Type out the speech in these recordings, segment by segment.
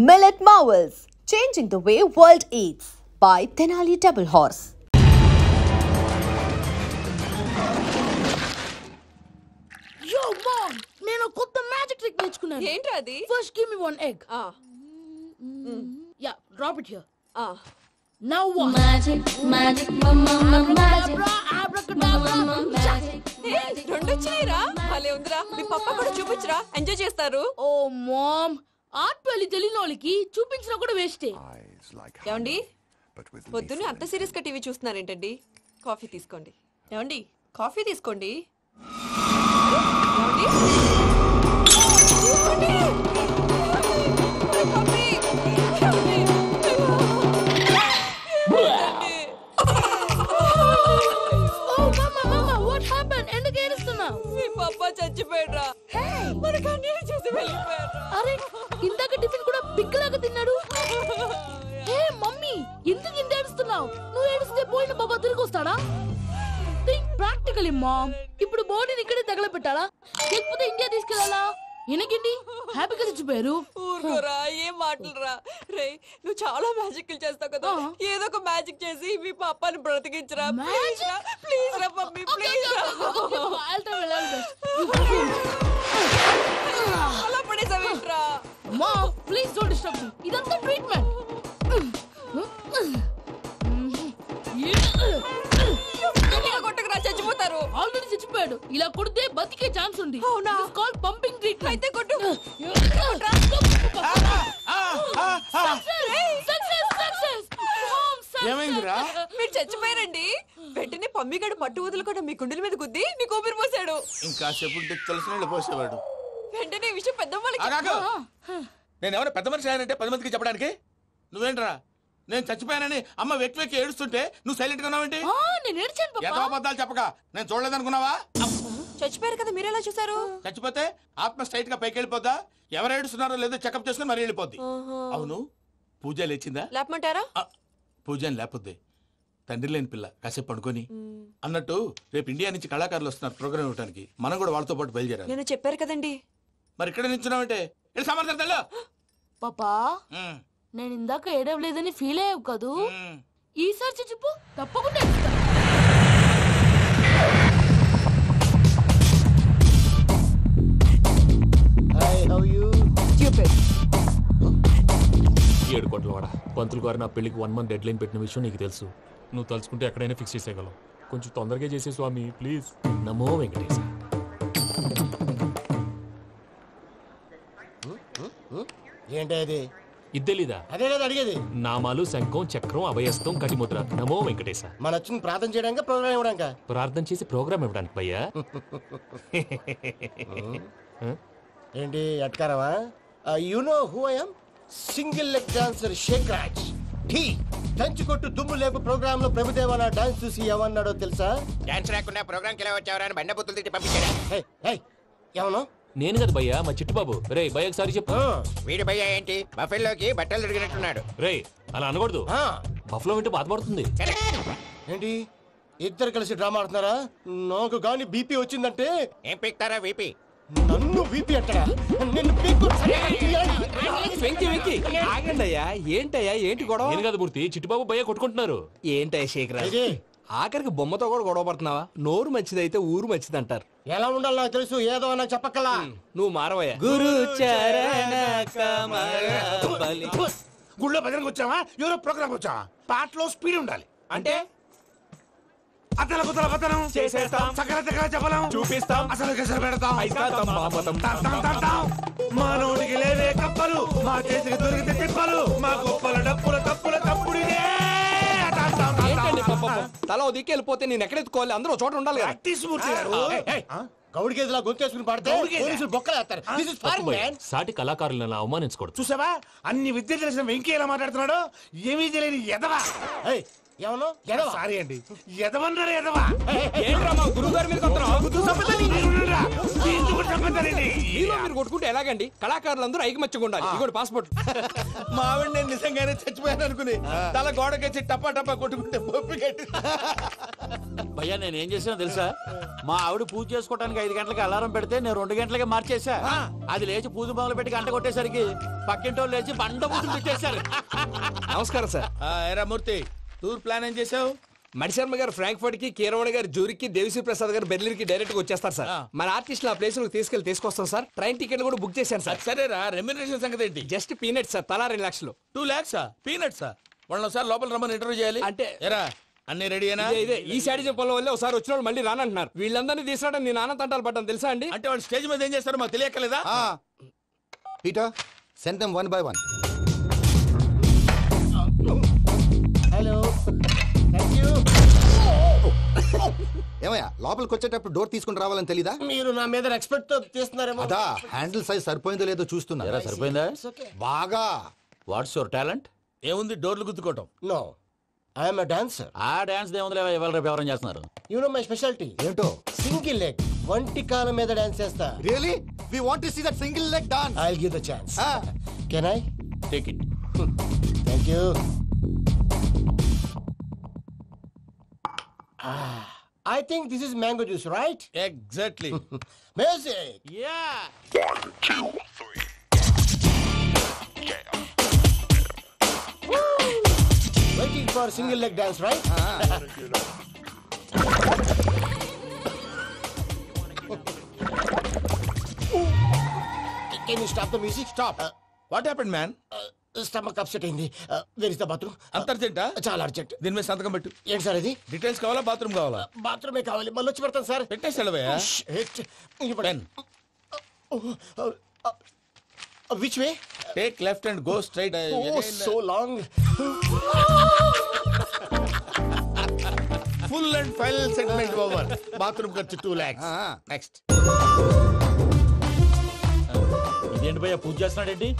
Millet Marvels, changing the way world eats by Tenali Double Horse. Yo mom, నేను కొత్త magic trick నేర్చుకున్నాను. ఏంట్రా అది? First give me one egg. Yeah, drop it here. Now what? Magic, mama, magic. Abracadabra. రెండు వచ్చినాయిరా. భలే ఉందిరా. మీ పప్ప కూడా చూపించరా, ఎంజాయ్ చేస్తారు. Oh mom, ఆర్ట్ పెళ్లి తెలియని వాళ్ళకి చూపించినా కూడా వేస్టే. ఏమండి, పొద్దున్నే అంత సీరియస్ గా టీవీ చూస్తున్నారేంటండి? కాఫీ తీసుకోండి. ఏమండి, కాఫీ తీసుకోండి. ఏమండి? మీ పప్ప చచ్చిపోయాడ్రా. మనకు అన్యాయం చేసి వెళ్ళిపోయాడ్రా. అరే, ఇందాక టిఫిన్ కూడా బిగ్గలాగా తిన్నాడు. హే మమ్మీ, ఎందుకు ఇంత ఏడుస్తున్నావు? నువ్వు ఏడిస్తే పోయిన బాబా తిరిగి వస్తాడా? Think practically mom. ఇప్పుడు బాడీని ఇక్కడే తగలబెట్టాలా లేకపోతే ఇండియా తీసుకెళ్లాలా? ఎనకండి హ్యాపీగా చచ్చిపోయారు. ఊరుకోరా, ఏం మాటలురా. రే, నువ్వు చాలా మ్యాజిక్లు చేస్తావు కదా, ఏదో ఒక మ్యాజిక్ చేసి మీ పాపాని బ్రతికించరా. ప్లీజ్ రా మమ్మీ, ప్లీజ్ రా. అలా పడేసావేంట్రా? మా ప్లీజ్ డోంట్ డిస్టర్బ్ మీ. ఇదంతా ట్రీట్మెంట్. కొట్టకరా, చచ్చిపోతారు. ఆల్రెడీ చచ్చిపోయాడు. ఇలా కొడితే బతికే ఛాన్స్ ఉంది. అవునా? It's called pumping treatment. అయితే కొట్టు. ఏమైందిరా? మీరు చచ్చిపోయారండి. వెంటనే పమ్మిగాడు పట్టు వదులుకుండా మీ గుండెల మీద గుద్ది మీకు ఊపిరి పోసాడు. ఇంకా సేపు తెలిసిన పోసేవాడు. వెంటనే ఈ విషయం పెద్ద నేను ఎవరైనా పెద్ద మనిషి అయ్యానంటే 10 మందికి చెప్పడానికి. నువ్వేంట్రా, నేను చచ్చిపోయానని అమ్మ వెక్కి వెక్కి ఏడుస్తుంటే నువ్వు సైలెంట్ గా ఉన్నావేంటి? నేను ఏడ్చాను పాపా. ఎంతో అబద్ధాలు చెప్పక నేను చూడలేదనుకున్నావా? చచ్చిపోయారు కదా, మీరెలా చూసారు? చచ్చిపోతే ఆత్మ స్ట్రైట్ గా పైకి వెళ్ళిపోద్దా? ఎవరు ఏడుస్తున్నారో లేదో చెకప్ చేసుకుని మరీ వెళ్ళిపోద్ది. అవును, పూజ లేచిందా? లేపమంటారా? పూజ లేకపోద్ది. తండ్రి లేని పిల్ల, కాసేపు పడుకొని. అన్నట్టు రేపు ఇండియా నుంచి కళాకారులు వస్తున్నారు ప్రోగ్రామ్ ఇవ్వడానికి. మనం కూడా వాళ్ళతో పాటు బయలుదేరాలి. నేను చెప్పారు కదండి. మరి ఇక్కడ నిల్చున్నావంటే సమర్థం. పాపా, నేను ఇందాక ఏడవలేదని ఫీల్ అయ్యావు కదూ? ఈసారి చచ్చిపో, తప్పకుండా ఏడుస్తా. ఏడు కోట్ల వాడ పంతులు గారు నా పెళ్లికి 1 month డెడ్ లైన్ పెట్టిన విషయం నీకు తెలుసు. నువ్వు తలుచుకుంటే ఎక్కడైనా ఫిక్స్ చేసేయగలవు. కొంచెం తొందరగా చేసే స్వామి ప్లీజ్. నమో వెంకటేశ. ఏంటి అది? ఇద్దెలీదా? అదే కదా అడిగేది. నామాలు, శంఖం, చక్రం, అభయస్తం, కటిముద్ర. నమో వెంకటేశ. మన వచ్చింది ప్రార్థన చేయడానికి, ప్రోగ్రామ్ ఇవ్వడానికి. ప్రార్థన చేసి ప్రోగ్రామ్ ఇవ్వడానికి భయ్యా. ఏంటి అట్కారమా? You know who I am? Single leg dancer Shaik Raj. టీ దంచి కొట్టు దుమ్ము లేపు ప్రోగ్రామ్ లో ప్రభుదేవ నా డాన్స్ చూసి ఏమన్నాడో తెలుసా? డాన్స్ రాకుండా ప్రోగ్రామ్ కి ఎలా వచ్చావరా అని బండ బుద్ధులు తిట్టి పంపించారా? ఏమను? నేను కదా భయ్యా, మా చిట్టుబాబు. రే భయ్య ఒకసారి చెప్పు. వీడి భయ్య ఏంటి బఫెల్లోకి బట్టలు తిరిగినట్టున్నాడు. రే అలా అనకూడదు. బఫ్లో వింటే బాధపడుతుంది. ఏంటి ఇద్దరు కలిసి డ్రామా ఆడుతున్నారా? నాకు గాని బీపీ వచ్చిందంటే ఏం పీక్తారా వీపీ? నన్ను బీపీ అంటారా? నిన్ను ఆగండయ్యా, ఏంటయ్యా, ఏంటి గొడవ? నేను కదా మూర్తి, చిట్టుబాబు భయ్య కొట్టుకుంటున్నారు. ఏంటయ్యా శేఖరా, ఆఖరికి బొమ్మతో కూడా గొడవ పడుతున్నావా? నోరు మంచిదైతే ఊరు మంచిది అంటారు. ఎలా ఉండాలి నాకు తెలుసు, ఏదో నాకు చెప్పక్కలా. నువ్వు మారవయ్యా. గురు చరణ గుళ్ళో భజనకు వచ్చావా, ఎవరో ప్రోగ్రామ్ వచ్చావా? పాటలో స్పీడ్ ఉండాలి. అంటే అతల కుతల పతనం చేసేస్తాం, సకల దగ్గర చెప్పలేం, చూపిస్తాం, అసలు గసలు పెడతాం. తంతాం. మానవుడికి లేవే కప్పలు, మా చేతికి దొరికితే తిప్పలు, మా గొప్పల డప్పుల తప్పుల తప్పుడిదే. తల దిక్కి వెళ్ళిపోతే నేను ఎక్కడెత్తుకోవాలి? అందరూ చోట ఉండాలి కదా. గౌడికేదిలా గొంతేసుకుని పాడితే పోలీసులు బొక్కలేస్తారు. సాటి కళాకారులను అవమానించకూడదు. చూసావా, అన్ని విద్య తెలిసిన వెంకీ ఎలా మాట్లాడుతున్నాడు? ఏమీ తెలియని ఎదవా. ఎవను ఎడవ సారీ అండి ఎదవన్నారు ఎదవా ఏంట్రా మా గురువు గారి మీద మీలో మీరు కొట్టుకుంటే ఎలాగండి? కళాకారులందరూ ఐకమత్యంగా ఉండాలి. ఇదిగోటి పాస్పోర్ట్. మా ఆవిడ నేను నిజంగానే చచ్చిపోయాను అనుకుని తల గోడకొచ్చి టపా టపా కొట్టుకుంటే భయ్యా నేనేం చేసానో తెలుసా? మా ఆవిడ పూజ చేసుకోవడానికి 5 గంటలకి అలారం పెడితే నేను 2 గంటలకే మార్చేసా. అది లేచి పూజ మొదలు పెట్టి గంట కొట్టేసరికి పక్కింటి వాళ్ళు లేచి బండ పూజలు పెట్టేశారు. నమస్కారం సార్. ఏరా మూర్తి టూర్ ప్లాన్ ఏం చేసావు? మణిశర్మ గారు ఫ్రాంక్ఫర్ట్ కి, కీరవాణి గారు జూరికి, దేవిశ్రీ ప్రసాద్ గారు బెర్లిన్ కి డైరెక్ట్ గా వచ్చేస్తారు సార్. మన ఆర్టిస్ట్ ఆ ప్లేస్ తీసుకొస్తాం సార్. ట్రైన్ టికెట్ కూడా బుక్ చేశాను సార్. సరేరా రెమ్యూనరేషన్ సంగతి ఏంటి? జస్ట్ పీనట్స్ సార్, తలా 2 లక్షలు. 2 lakhs పీనట్సా? వాళ్ళని ఒకసారి లోపల రమ్మని ఇంటర్వ్యూ చేయాలి. అంటే ఎరా అన్ని రెడీనా? ఇదే ఈ శాడిజం పొలం వల్ల ఒకసారి వచ్చిన వాళ్ళు మళ్ళీ రానంటున్నారు. వీళ్ళందరినీ తీసుకురావడం నేను నాన్న తంటాలు పడ్డాను తెలుసా అండి? అంటే వాళ్ళు స్టేజ్ మీద ఏం చేస్తారో మాకు తెలియక్కలేదా? Peter send them 1 by 1. Hello thank you. ఏమయ్యా లోపలికి వచ్చేటప్పుడు డోర్ తీసుకుని రావాలని తెలీదా? మీరు నా మీద ఎక్స్పెక్ట్ తో తీస్తున్నారేమో. అదా హ్యాండిల్ సైజ్ సరిపోయిందో లేదో చూస్తున్నా. ఎరా సరిపోయిందా? బాగా. What's your talent? ఏముంది డోర్లు గుద్దుకోవటం. No I'm a dancer. ఆ డాన్స్ దేవుందిలే, ఇవాళ రేపు ఎవరైనా చేస్తున్నారు. యు నో మై స్పెషాలిటీ ఏంటో? సింగిల్ లెగ్, వంటి కాలం మీద డాన్స్ చేస్తా. Really we want to see that single leg dance. I will give the chance. Can I? Take it. Thank you. I think this is mango juice, right? Exactly. Music. Yeah. 1, 2, 3. Waiting for single leg dance, right? Can you stop the music? Stop. What happened, man? Stomach upset అయింది. Where is the bathroom? అంత అర్జెంటా? చాలా urgent. దీని మీద సంతకం పెట్టు. ఏంటి sir ఇది? Details కావాలా బాత్రూమ్ కావాలా? బాత్రూమే కావాలి. మళ్ళీ వచ్చి పెడతాను సార్. పెట్టేసి వెళ్ళవయ్యా. Pen. Which way? Take left and go straight. Oh, so long. Full and final segment over. Bathroom ఖర్చు 2 lakhs. Next. ఇదేంటి భయ్యా పూజ చేస్తున్నాడేంటి?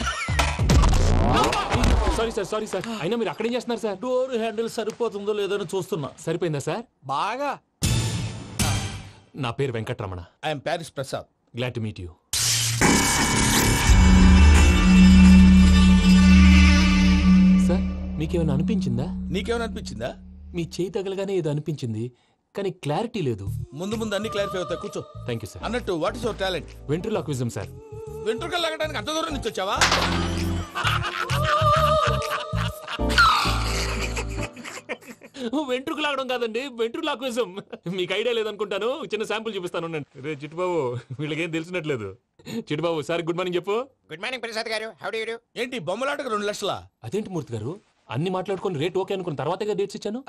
Sorry sir. అయినా మీరు అక్కడేం చేస్తున్నారు సార్? డోర్ హ్యాండిల్ సరిపోతుందో లేదో అని చూస్తున్నా. సరిపోయిందా సార్? బాగా. నా పేరు Venkatramana. I am Paris Prasad. Glad to meet you. Sir మీకేమైనా అనిపించిందా? నీకేమైనా అనిపించిందా? మీ చేయి తగలగానే ఏదో అనిపించింది, కానీ క్లారిటీ లేదు. ముందు అన్ని క్లారిఫై అవుతాయి. కూర్చో. Thank you sir. అన్నట్టు what is your talent? Ventriloquism sir. వెంట్రుకలు లాగడానికి అంత దూరం నుంచి వచ్చావా? వెంట్రుకు లాగడం కాదండి, వెంట్రులాక్విజం. మీకు ఐడియా లేదనుకుంటాను, చిన్న శాంపుల్ చూపిస్తాను. రే చిట్టుబాబు, వీళ్ళకేం తెలిసినట్లేదు. చిట్టుబాబు సార్ గుడ్ మార్నింగ్ చెప్పు. Good morning Prasad garu. How do you do? ఏంటి బొమ్మలాటకు 2 లక్షలా? అదేంటి మూర్తి గారు, అన్ని మాట్లాడుకొని రేట్ ఓకే అనుకున్న తర్వాతగా డేట్స్ ఇచ్చాను.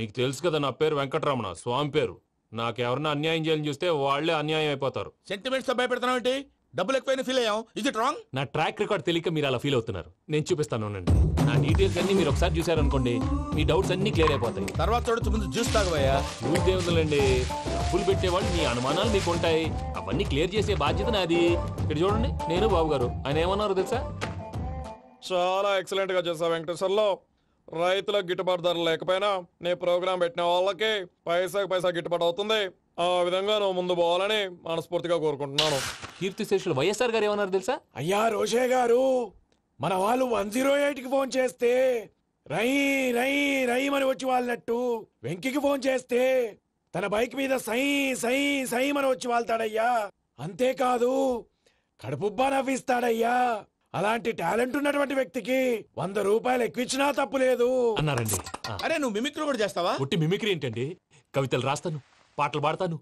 మీకు తెలుసు కదా నా పేరు వెంకటరమణ, స్వామి పేరు. నాకెవరన్నా అన్యాయం చేయాలని చూస్తే వాళ్లే అన్యాయం అయిపోతారు. సెంటిమెంట్స్ తో భయపెడతావు ఏంటి? డబ్బులు ఎక్కువైనా ఫీల్ అయ్యాం. Is it wrong? నా ట్రాక్ రికార్డ్ తెలియక మీరు అలా ఫీల్ అవుతున్నారు. నేను చూపిస్తాను ఉండండి. నా డీటెయిల్స్ అన్ని మీరు ఒకసారి చూసారనుకోండి, మీ డౌట్స్ అన్ని క్లియర్ అయిపోతాయి. తర్వాత చూడొచ్చు, ముందు జ్యూస్ తాగవయ్యా. జ్యూస్ దేవుందండి, డబ్బులు పెట్టేవాళ్ళు మీ అనుమానాలు మీకు ఉంటాయి, అవన్నీ క్లియర్ చేసే బాధ్యత నాది. ఇక్కడ చూడండి, నేను బాబు గారు. ఆయన ఏమన్నారు తెలుసా? చాలా ఎక్సలెంట్ గా చేసావు వెంకటేశ్వర్లో. రైతులకు గిట్టుబాటు ధర లేకపోయినా నీ ప్రోగ్రాం పెట్టిన వాళ్ళకి పైసాకి పైసా గిట్టుబాటు అవుతుంది. ఆ విధంగా నువ్వు ముందు పోవాలని మనస్ఫూర్తిగా కోరుకుంటున్నాను. కీర్తిశేషులు వైఎస్ఆర్ గారు ఏమన్నారు తెలుసా? అయ్యా రోషే గారు, మన వాళ్ళు 108కి ఫోన్ చేస్తే రై రై రై అని వచ్చి వాళ్ళనట్టు, వెంకికి ఫోన్ చేస్తే తన బైక్ మీద సై సై సై అని వచ్చి వాళ్తాడయ్యా. అంతేకాదు కడుపుబ్బా నవ్విస్తాడయ్యా. అలాంటి టాలెంట్ ఉన్నటువంటి వ్యక్తికి 100 రూపాయలు ఎక్కువచ్చినా తప్పు లేదు అన్నారండి. అరే నువ్వు మిమిక్రీ కూడా చేస్తావా? ఒట్టి మిమిక్రీ ఏంటండి, కవితలు రాస్తాను, పాటలు పాడతాను.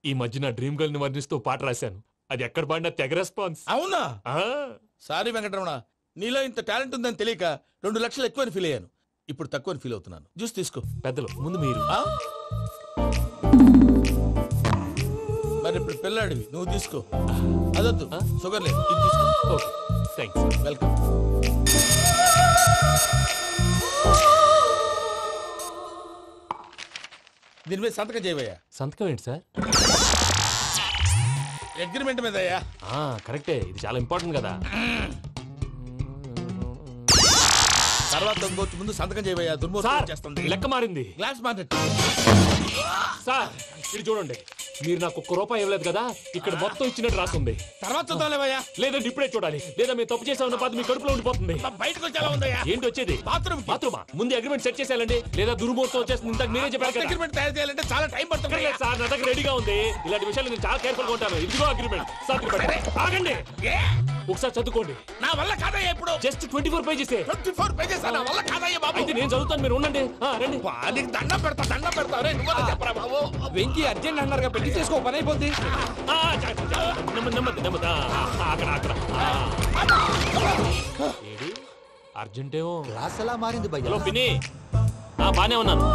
ఈ మధ్య నా డ్రీమ్ గర్ల్ ని వర్ణిస్తూ పాట రాశాను. అది ఎక్కడ పాడినా తెగ రెస్పాన్స్. అవునా? సారీ వెంకటరమణ, నీలో ఇంత టాలెంట్ ఉందని తెలియక 2 లక్షలు ఎక్కువని ఫీల్ అయ్యాను. ఇప్పుడు తక్కువని ఫీల్ అవుతున్నాను. జ్యూస్ తీసుకో. పెద్దలు ముందు మీరు. మరి ఇప్పుడు పిల్లాడివి, నువ్వు తీసుకో. అదొద్దు, షుగర్ లేదు, ఇది తీసుకో. Okay thanks. వెల్కమ్. దీని మీద సంతకం చేయవయ్యా. సంతకం ఏంటి సార్? అగ్రిమెంట్ మీద అయ్యా. కరెక్టే, ఇది చాలా ఇంపార్టెంట్ కదా. తర్వాత ఇంకొచ్చి ముందు సంతకం చేయబోయా దుర్మోహం చేస్తుంది. లెక్క మారింది. గ్లాస్ మార్కెట్ సార్ ఇది చూడండి, మీరు నాకు ₹1 ఇవ్వలేదు కదా, ఇక్కడ మొత్తం ఇచ్చినట్టు రాస్తుంది. తర్వాత చూద్దాంలేవయ్యా. లేదంటే ఇప్పుడే చూడాలి, లేదా మీరు తప్పు చేసామన్న బాధ మీ కడుపులో ఉండిపోతుంది. బయటకు వచ్చేలా ఉందయ్యా. ఏంటి వచ్చేది? బాత్రూమా? ముందు అగ్రిమెంట్ సెట్ చేసేయాలండి, లేదా దుర్మూర్తం వచ్చేస్తుంది. ఇంతకు మీరే చెప్పారు కదా. అగ్రిమెంట్ తయారు చేయాలంటే చాలా టైం పడుతుంది సార్. నా దగ్గర రెడీగా ఉంది. ఇలాంటి విషయాలు నేను చాలా కేర్ఫుల్ గా ఉంటాను. ఇదిగో అగ్రిమెంట్. ఆగండి, ఒకసారి చదువుకోండి. నా వల్ల కాదయ్యా. ఇప్పుడు జస్ట్ 24 పేజెస్. 24 పేజెస్ నా వల్ల కాదయ్యా బాబు. అయితే నేను చదువుతాను, మీరు ఉండండి. రండి. నీకు దండం పెడతా చెప్పరా బాబు. వెంకీ అర్జెంట్ అన్నారుగా, పెళ్లి చేసుకో, పని అయిపోద్ది. నెమ్మది. అక్కడ అర్జెంటేమో. క్లాస్ ఎలా మారింది భయ్యా? హలో పిన్ని, బానే ఉన్నాను.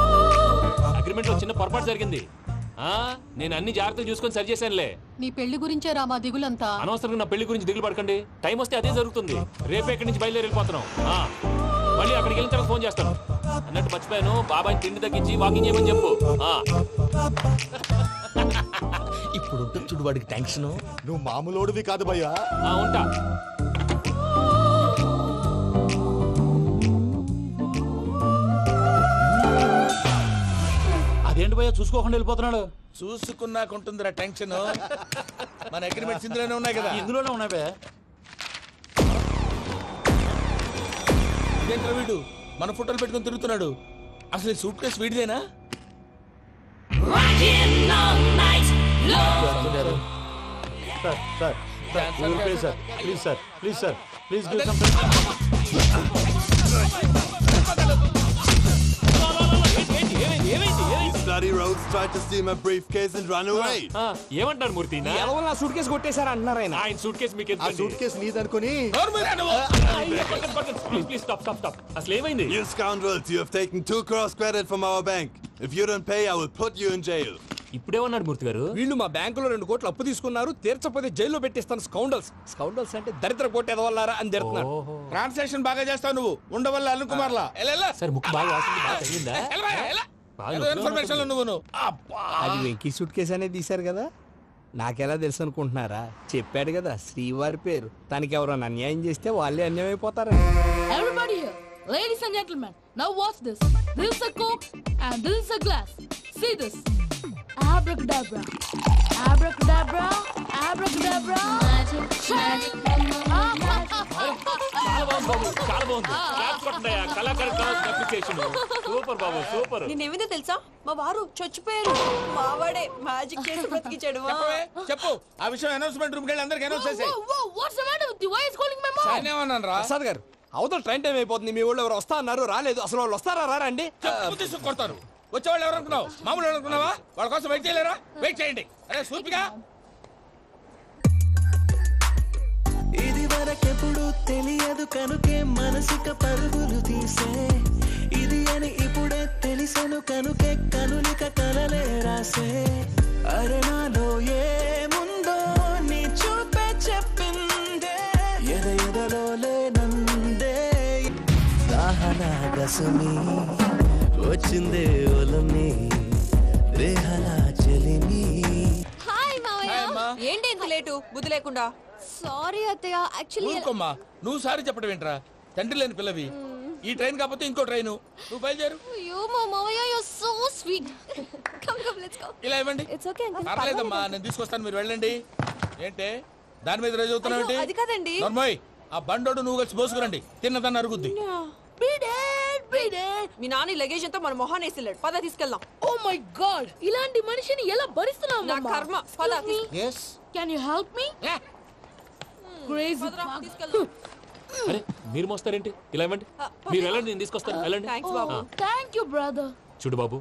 అగ్రిమెంట్ లో చిన్న పొరపాటు జరిగింది. నేను అన్ని జాగ్రత్తలు చూసుకొని సరి చేశానులే. నీ పెళ్లి గురించే రామా దిగులంతా. అనవసరంగా నా పెళ్లి గురించి దిగులు పడకండి. టైం వస్తే అదే జరుగుతుంది. రేపే ఇక్కడి నుంచి బయలుదేరి వెళ్ళిపోతున్నాం. మళ్ళీ అక్కడికి వెళ్ళిన తర్వాత ఫోన్ చేస్తాను. అన్నట్టు మర్చిపోయాను, బాబాయ్ తిండి తగ్గించి వాకింగ్ చేయమని చెప్పు. ఇప్పుడు చూడు వాడికి టెన్షన్. నువ్వు మామూలోడివి కాదు భయ్యా. ఉంటా. అదేంటి భయ్యా చూసుకోకుండా వెళ్ళిపోతున్నాడు? చూసుకున్నాకుంటుందిరా టెన్షన్. మన అగ్రిమెంట్స్ ఇందులోనే ఉన్నాయి కదా. ఇందులోనే ఉన్నాయి భయ్యా. ఇదేంట్రా వీడు మన ఫోటోలు పెట్టుకుని తిరుగుతున్నాడు. అసలు సూట్ కేసు వీడిదేనా? ఏమంటారు మూర్తి? నా సూట్ కేసు కొట్టేశారు అంటున్నారు ఆయన. ఆయన సూట్ కేసు మీకు సూట్ కేసు నీదనుకుని. Please stop. అసలు ఏమైంది? You scoundrels, you have taken 2 crores credit from our bank. If you don't pay, I will put you in jail. ఇప్పుడేమన్నాడు మూర్తి గారు? వీళ్ళు మా బ్యాంకులో 2 కోట్లు అప్పు తీసుకున్నారు, తీర్చకపోతే జైల్లో పెట్టిస్తాను. స్కౌండల్స్ అంటే దరిద్ర కోట ఎదవల్లారా అని తిడుతున్నారు. ట్రాన్సాక్షన్ బాగా చేస్తావు నువ్వు. ఉండవల్ల అరుణ్ కుమార్ లా సార్ ముక్కు బాగా వాసింది, బాగా తగిలిందా? ఇన్ఫర్మేషన్ నువ్వు. అది వెంకీ సూట్ కేసు అనేది తీశారు కదా, నాకెలా తెలుసు అనుకుంటున్నారా? చెప్పాడు కదా శ్రీవారి పేరు. తనకి ఎవరైనా అన్యాయం చేస్తే వాళ్ళే అన్యాయం అయిపోతారు. Everybody here, ladies and gentlemen, now watch this. This is a coke and this is a glass. See this. Abracadabra. Abracadabra. Abracadabra. చాలా బాగుంది. సూపర్ బాబు, సూపర్. నేనేమిందో తెలుసా, మా వారు చచ్చిపోయారు. మావాడే మ్యాజిక్ చేసి బ్రతికించాడు. చెప్పు ఆ విషయం. అనౌన్స్మెంట్ రూమ్ కెళ్ళి అందరికి అనౌన్స్ చేసేయ్. What's the matter with you? Why is calling my mom? నేనేమన్నాను రా? ప్రసాద్ గారు, అవతల ట్రైన్ టైం అయిపోతుంది. మీ ఊళ్ళో ఎవరు వస్తా అన్నారు, రాలేదు. అసలు వాళ్ళు వస్తారా రారండి? తీసుకు కొడతారు. వచ్చేవాళ్ళు ఎవరు అనుకున్నావు? మామూలు అనుకున్నావా? వాళ్ళ కోసం వెయిట్ చేయలేరా? వెయిట్ చేయండి. అరే సూపిగా. ఇది వరకెప్పుడు తెలియదు కనుకే మనసిక పరుగులు తీసే, ఇది అని ఇప్పుడే తెలిసెను కనుకే కనులిక కలలే రాసే. అరణాలో ఏముందో నీ చూపే చెప్పిందే, ఎదలో లేనందే దాహనా గసమి వచ్చిందే ఒలమి రేహలా చెలిమి. హాయ్ మావయ్య. ఏంటి ఇంత లేటు? బుద్ధి లేకుండా. సారీ అత్తయ్య, యాక్చువల్లీ ఊరుకోమ్మా. నువ్వు సారీ చెప్పడం ఏంట్రా? తండ్రి లేని పిల్లవి. ఈ ట్రైన్ కాకపోతే ఇంకో ట్రైన్. నువ్వు బయలుదేరు. అయ్యో మా మావయ్య, you are so sweet. Come let's go. ఇలా ఇవ్వండి. It's okay uncle. పర్లేదమ్మా, నేను తీసుకొస్తాను, మీరు వెళ్ళండి. ఏంటే దాని మీద రోజు అవుతున్నావు ఏంటి? అది కాదండి. నర్మోయ్, ఆ బండోడు నువ్వు కలిసి పోసుకురండి. తిన్నదాన్ని అరుగుద్ది. మీ నాని లగేజ్ అంతా మన మొహాన్ వేసిల్లాడు. పద తీసుకెళ్దాం. Oh my God! ఇలాంటి మనిషిని ఎలా భరిస్తున్నావు? నా కర్మ. పద. Yes. Can you help me? Crazy. అరే మీరు మోస్తారేంటి? ఇలా ఇవ్వండి. మీరు వెళ్ళండి, నేను తీసుకొస్తాను. వెళ్ళండి. Thank you, brother. చూడు బాబు,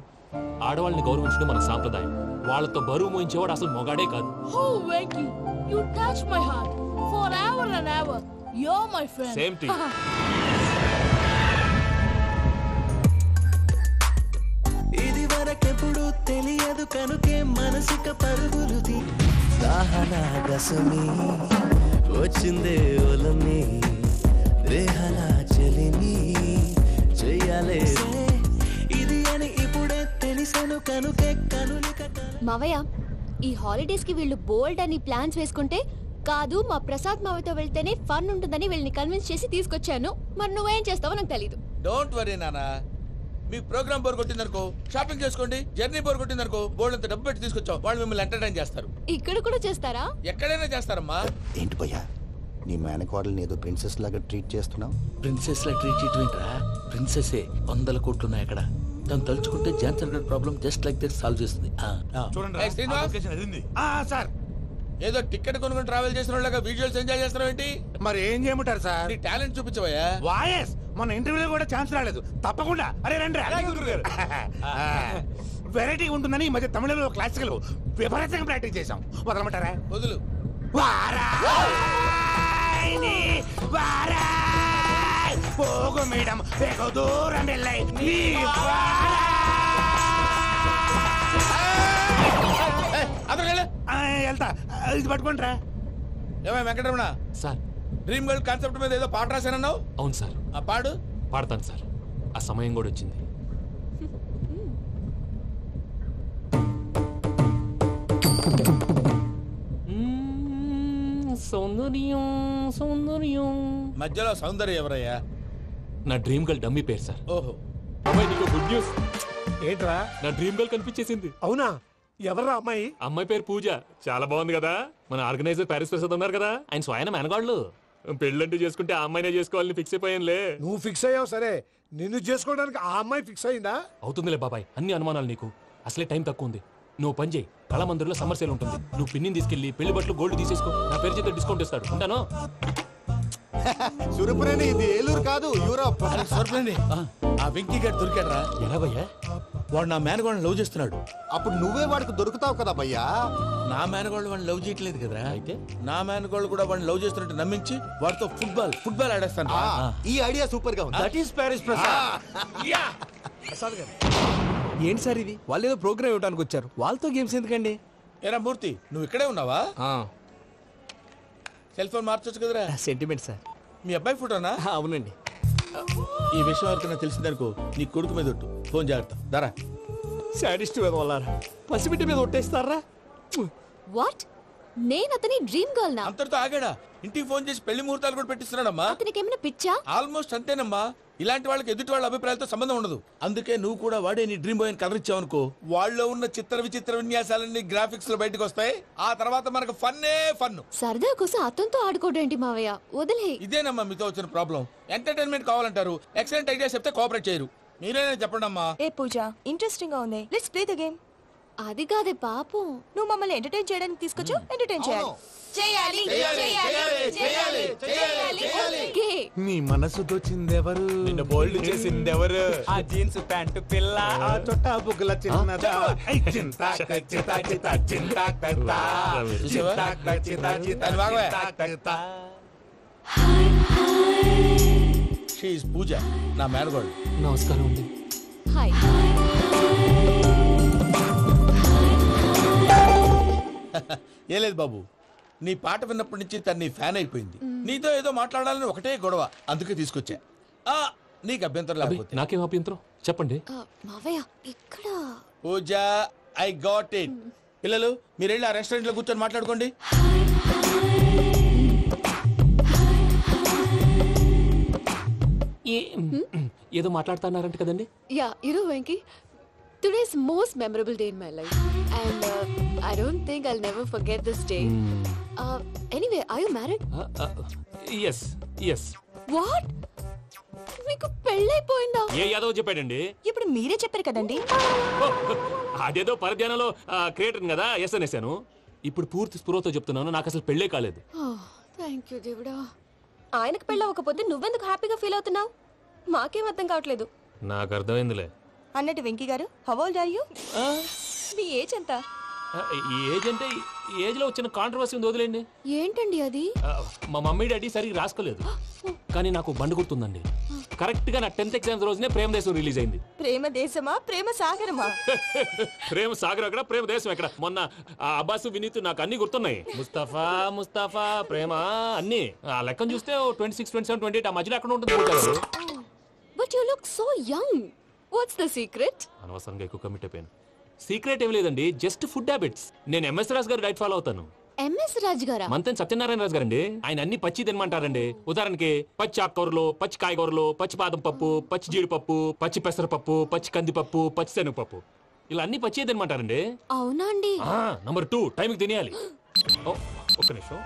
ఆడవాళ్ళని గౌరవించడం మన సాంప్రదాయం. వాళ్ళతో బరువు మోయించేవాడు అసలు మొగాడే కాదు. Oh, Venky, you touch my heart forever and ever. You're my friend. Same to you. ఇది వరకెప్పుడు తెలియదు కనుకే మనసిక పరుగులు దాహనా గసమి వచ్చిందే ఒలమి రేహలా చెలిమి చెయ్యాలే, ఇది అని ఇప్పుడే తెలిసెను కనుకే కనులిక. మావయ్య, ఈ హాలిడేస్ కి వీళ్ళు బోల్డ్ అని ప్లాన్స్ వేసుకుంటే కాదు, మా ప్రసాద్ మావయ్యతో వెళ్తేనే ఫన్ ఉంటుందని వీళ్ళని కన్విన్స్ చేసి తీసుకొచ్చాను. మరి నువ్వేం చేస్తావో నాకు తెలీదు. డోంట్ వరీ నానా. మీకు ప్రోగ్రామ్ బోర్ కొట్టిందనుకో షాపింగ్ చేసుకోండి, జర్నీ బోర్ కొట్టిందనుకో బోర్డు అంత డబ్బు పెట్టి తీసుకొచ్చాం, వాళ్ళు మిమ్మల్ని ఎంటర్టైన్ చేస్తారు. ఇక్కడ కూడా చేస్తారా? ఎక్కడైనా చేస్తారమ్మా. ఏంటి భయ్యా నీ మేనకోడల్ని ఏదో ప్రిన్సెస్ లాగా ట్రీట్ చేస్తున్నావు? ప్రిన్సెస్ లా ట్రీట్ చేయటం ఏంట్రా? ప్రిన్సెస్ 100 కోట్లు ఉన్నాయి అక్కడ. తను తలుచుకుంటే జాన్సన్ గడ్ problem just like this solve చేస్తుంది. సార్ ఏదో టికెట్ కొనుక్కొని ట్రావెల్ చేసిన వాళ్ళగా వీడియోస్ ఎంజాయ్ చేస్తున్నావు ఏంటి? మరి ఏం చేయమంటారు సార్? నీ టాలెంట్ చూపించవయ్యా. వాయస్ మన ఇంటర్వ్యూలో కూడా ఛాన్స్ రాలేదు. తప్పకుండా అరే రండి. వెరైటీ ఉంటుందని ఈ మధ్య తమిళలో క్లాసికల్ విపరీతంగా ప్రాక్టీస్ చేసాం. వదలమంటారా? వదులు. పోగు మేడం దూరం వెళ్ళాయి. వెళ్తా ఇది పట్టుకుంటారా? ఏమై Venkataramana sir, dream girl concept మీద ఏదో పాట రాశానన్నావు. అవును సార్. ఆ పాడు. పాడతాను సార్. ఆ సమయం కూడా వచ్చింది. సౌందర్యం సౌందర్యం. మధ్యలో సౌందర్యం ఎవరయ్యా? నా డ్రీమ్ గర్ల్ డమ్మీ పేరు సార్. ఓహో. అమ్మాయి నీకు గుడ్ న్యూస్. ఏంట్రా? నా డ్రీమ్ గర్ల్ కనిపించేసింది. అవునా? ఎవర్రా అమ్మాయి? అమ్మాయి పేరు పూజ. చాలా బాగుంది కదా. మన ఆర్గనైజర్ ప్యారిస్ ప్రసాద్ ఉన్నారు కదా, ఆయన స్వయం మెనగాళ్ళు. పెళ్ళంటూ చేసుకుంటే ఆ అమ్మాయినే చేసుకోవాలని ఫిక్స్ అయిపోయానులే. నువ్వు ఫిక్స్ అయ్యావు సరే, నిన్ను చేసుకోవడానికి ఆ అమ్మాయి ఫిక్స్ అయిందా? అవుతుందిలే బాబాయ్, అన్ని అనుమానాలు నీకు. అసలే టైం తక్కువ ఉంది. నువ్వు పని చేయి, కళామందిర్లో సమ్మర్ సేల్ ఉంటుంది. నువ్వు పిన్నిని తీసుకెళ్లి పెళ్లి బట్టలు గోల్డ్ తీసేసుకో. నా పేరు చేత డిస్కౌంట్ ఇస్తాడు. ఉంటాను. సురపురేని ఇది ఏలూరు కాదు, యూరోప్. సురపురేని ఆ వెంకీ గారు దొరికాడరా? ఎలా భయ్యా? వాడు నా మేనగోళ్ళని లవ్ చేస్తున్నాడు. అప్పుడు నువ్వే వాడికి దొరుకుతావు కదా భయ్యా. నా మేనగోళ్ళు వాడిని లవ్ చేయట్లేదు కదరా. అయితే నా మేనగోళ్ళు కూడా వాడిని లవ్ చేస్తున్నట్టు నమ్మించి వాడితో ఫుట్బాల్ ఆడేస్తాను. ఈ ఐడియా సూపర్ గా ఉంది. That is Paris Prasad. ఏంటి సార్ ఇది? వాళ్ళు ఏదో ప్రోగ్రామ్ ఇవ్వడానికి వచ్చారు, వాళ్ళతో గేమ్స్ ఎందుకండి? ఏరా మూర్తి, నువ్వు ఇక్కడే ఉన్నావా? సెల్ ఫోన్ మార్చొచ్చు కదరా. Sentiment sir. మీ అబ్బాయి ఫోటోనా? అవునండి. ఈ విషయం ఎవరికైనా తెలిసిందనుకో నీ కొడుకు మీద ఒట్టు. ఫోన్ జాగ్రత్త. దరా సాడిస్ట్ మీద వాళ్ళారా? పసిబిడ్డ మీద ఒట్టేస్తారా? వాట్? నేను అతని డ్రీమ్ గర్ల్ నా? అంతటితో ఆగాడా? ఇంటికి ఫోన్ చేసి పెళ్లి ముహూర్తాలు కూడా పెట్టిస్తున్నాడమ్మా. అతనికి ఏమైనా పిచ్చా? ఆల్మోస్ట్ అంతేనమ్మా. ఇలాంటి వాళ్ళకి ఎదుటి వాళ్ళ అభిప్రాయాలతో సంబంధం ఉండదు. అందుకే నువ్వు కూడా వాడే నీ డ్రీమ్ బాయ్ కవర్ ఇచ్చావు అనుకో, వాళ్ళలో ఉన్న చిత్ర విచిత్ర విన్యాసాలన్నీ గ్రాఫిక్స్ లో బయటకు వస్తాయి. ఆ తర్వాత మనకు ఫన్నే ఫన్. సరదా కోసం అతనితో ఆడుకోడేంటి మావయ్య? వదిలే. ఇదేనమ్మా మీతో వచ్చిన ప్రాబ్లం. ఎంటర్టైన్మెంట్ కావాలంటారు, ఎక్సలెంట్ ఐడియా చెప్తే కోఆపరేట్ చేయరు. మీరేనా చెప్పండి అమ్మా. ఏ పూజ, ఇంట్రెస్టింగ్ గా ఉంది. Let's play the game. అది కాదే పాపం. నువ్వు మమ్మల్ని ఎంటర్టైన్ చేయడానికి తీసుకొచ్చు, ఎంటర్టైన్ చేయాలి. చేయాలి చేయాలి చేయాలి చేయాలి. నీ మనసు దోచిందెవరు? నిన్న బోల్డ్ చేసిందెవరు? ఆ జీన్స్ ప్యాంటు పిల్ల, ఆ చొట్టా బుగ్గల చిన్నదా. షీ ఇస్ పూజ, నా మేనగోడు. నమస్కారం అండి. హాయ్. ఏ లేదు బాబు, నీ పాట విన్నప్పటి నుంచి తను నీ ఫ్యాన్ అయిపోయింది. నీతో ఏదో మాట్లాడాలని ఒకటే గొడవ, అందుకే తీసుకొచ్చా. నీకు అభ్యంతరం లేకపోతే. నాకేం అభ్యంతరం చెప్పండి. మావయ్య ఇక్కడ. పూజ, ఐ గాట్ ఇట్. పిల్లలు మీరు వెళ్ళి ఆ రెస్టారెంట్ లో కూర్చొని మాట్లాడుకోండి. ఏదో మాట్లాడుతున్నారంట కదండి. Yeah, Venky, today's most memorable day in my life, and I don't think I'll never forget this day. Anyway, are you married? yes yes. What? మీకు పెళ్ళైపోయిందా? ఏ యాదవ్ చెప్పాడండి? ఇప్పుడు మీరే చెప్పారు కదండి. అదేదో పరధ్యానంలో క్రియేటర్ కదా ఎస్ అనేసాను. ఇప్పుడు పూర్తి స్పృహతో చెప్తున్నాను, నాకు అసలు పెళ్ళే కాలేదు. థ్యాంక్ యూ దేవుడా. ఆయనకు పెళ్ళవకపోతే నువ్వెందుకు హ్యాపీగా ఫీల్ అవుతున్నావు? మాకేం అర్థం కావట్లేదు. నాకు అర్థమైందిలే. అన్నట్టు వెంకీ గారు, హౌ ఓల్డ్ ఆర్ యు? మీ ఏజ్ ఎంత? ఈ ఏజ్ అంటే ఏజ్ లో వచ్చిన కాంట్రవర్సీ ఉంది, వదిలేండి. ఏంటండి అది? మా మమ్మీ డాడీ సరిగ్గా రాసుకోలేదు, కానీ నాకు బండి గుర్తుందండి. కరెక్ట్ గా నా 10th ఎగ్జామ్స్ రోజునే ప్రేమ దేశం రిలీజ్ అయింది. ప్రేమ దేశమా ప్రేమ సాగరమా? ప్రేమ సాగర్ ఎక్కడ, ప్రేమ దేశం ఎక్కడ? మొన్న అబ్బాసు వినీత్ నాకు అన్ని గుర్తున్నాయి. ముస్తఫా ప్రేమ అన్ని ఆ లెక్కను చూస్తే 26, 27, 28 ఆ మధ్యలో అక్కడ ఉంటుంది. But you look so young. What's the secret? అనవసరంగా ఎక్కువ కమిట్ అయిపోయాను. సీక్రెట్ ఏం లేదండి, జస్ట్ ఫుడ్ హ్యాబిట్స్. నేను ఎంఎస్ రాజ్ గారు డైట్ ఫాలో అవుతాను. ఎంఎస్ రాజు గారా? మంతెన్ సత్యనారాయణ రాజు గారండి. ఆయన అన్ని పచ్చి తినమంటారండి. ఉదాహరణకి పచ్చి ఆకుకూరలు, పచ్చి కాయగూరలు, పచ్చి బాదం పప్పు, పచ్చి జీడిపప్పు, పచ్చి పెసరపప్పు, పచ్చి కందిపప్పు, పచ్చి శనగపప్పు, ఇలా అన్ని పచ్చి తినమంటారండి. అవునా అండి? నంబర్ 2 టైంకి తినేయాలి. ఒక్క నిమిషం.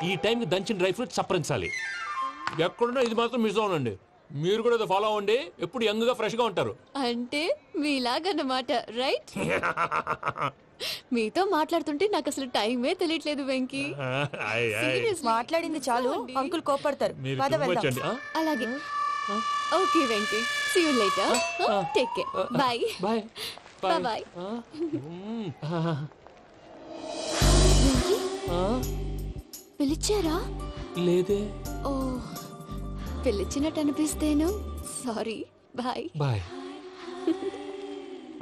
ఈ టైంకి దంచిన డ్రై ఫ్రూట్స్ సప్పరించాలి. ఎక్కడున్నా ఇది మాత్రం మిస్ అవునండి. మీరు కూడా ఫాలో అవ్వండి. ఎప్పుడు యంగ్ గా ఫ్రెష్ గా ఉంటారు. అంటే మీలాగన్నమాట, రైట్? మీతో మాట్లాడుతుంటే నాకు అసలు టైమే తెలియట్లేదు వెంకీ. మాట్లాడింది చాలు, అంకుల్ కోపడతారు. పద వెళ్దాం. అలాగే. Okay Venky, see you later. Take care. Bye bye bye. పిలిచారా? లేదే. ఓ, పిలిచినట్టు అనిపిస్తేను. సారీ. Bye bye.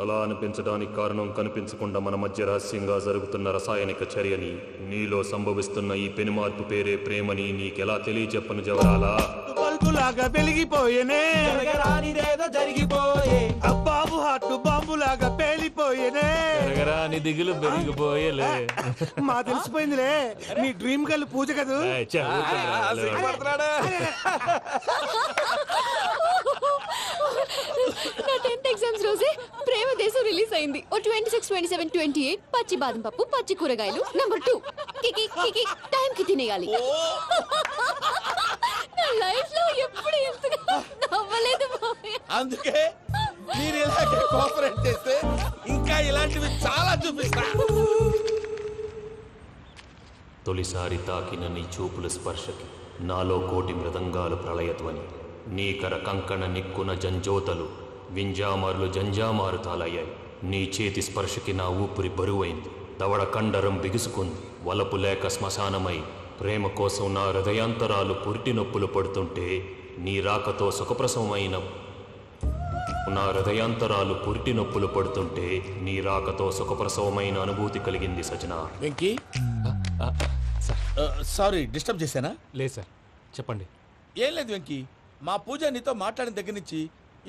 అలా అనిపించడానికి కారణం కనిపించకుండా మన మధ్య రహస్యంగా జరుగుతున్న రసాయనిక చర్యని, నీలో సంభవిస్తున్న ఈ పెను మార్పు పేరే ప్రేమని నీకెలా తెలియచెప్పను జవరాలా? బల్బులాగా వెలిగిపోయేనే, జరగరానిదేదో జరిగిపోయే, బాబు హార్ట్ బాంబులాగా పేలిపోయేనే, జరగరాని దిగులు పెరిగిపోయేలే. మా తెలిసిపోయిందిలే, మీ డ్రీమ్ గర్ల్ పూజ కదూ. నా 10th ఎగ్జామ్స్ రోజే ప్రేమ దేశం రిలీజ్ అయింది. ఓ 26, 27, 28 పచ్చి బాదం పప్పు, పచ్చి కూరగాయలు. నంబర్ 2 కికి కికి టైం కి తినేయాలి. నా లైఫ్ లో ఎప్పుడు ఇంతగా నవ్వలేదు. అందుకే మీరు ఇలాగే కోఆపరేట్ చేస్తే ఇంకా ఇలాంటివి చాలా చూపిస్తా. తొలిసారి తాకిన నీ చూపుల స్పర్శకి నాలో కోటి మృదంగాలు ప్రళయధ్వని. నీకర కంకణ నిక్కున జంజోతలు, వింజామారులు జంజామారు తాలయ్యాయి. నీ చేతి స్పర్శకి నా ఊపిరి బరువైంది. దవడ కండరం బిగుసుకుంది. వలపు లేక శ్మశానమై ప్రేమ కోసం నా హృదయాంతరాలు పురిటి నొప్పులు పడుతుంటే, నీ రాకతో సుఖప్రసవమైన నా హృదయాంతరాలు పురిటి నొప్పులు పడుతుంటే నీ రాకతో సుఖప్రసవమైన అనుభూతి కలిగింది సజన. వెంకీ, సారీ డిస్టర్బ్ చేశానా? లేదు సార్, చెప్పండి. ఏం లేదు వెంకీ, మా పూజ నీతో మాట్లాడిన దగ్గర నుంచి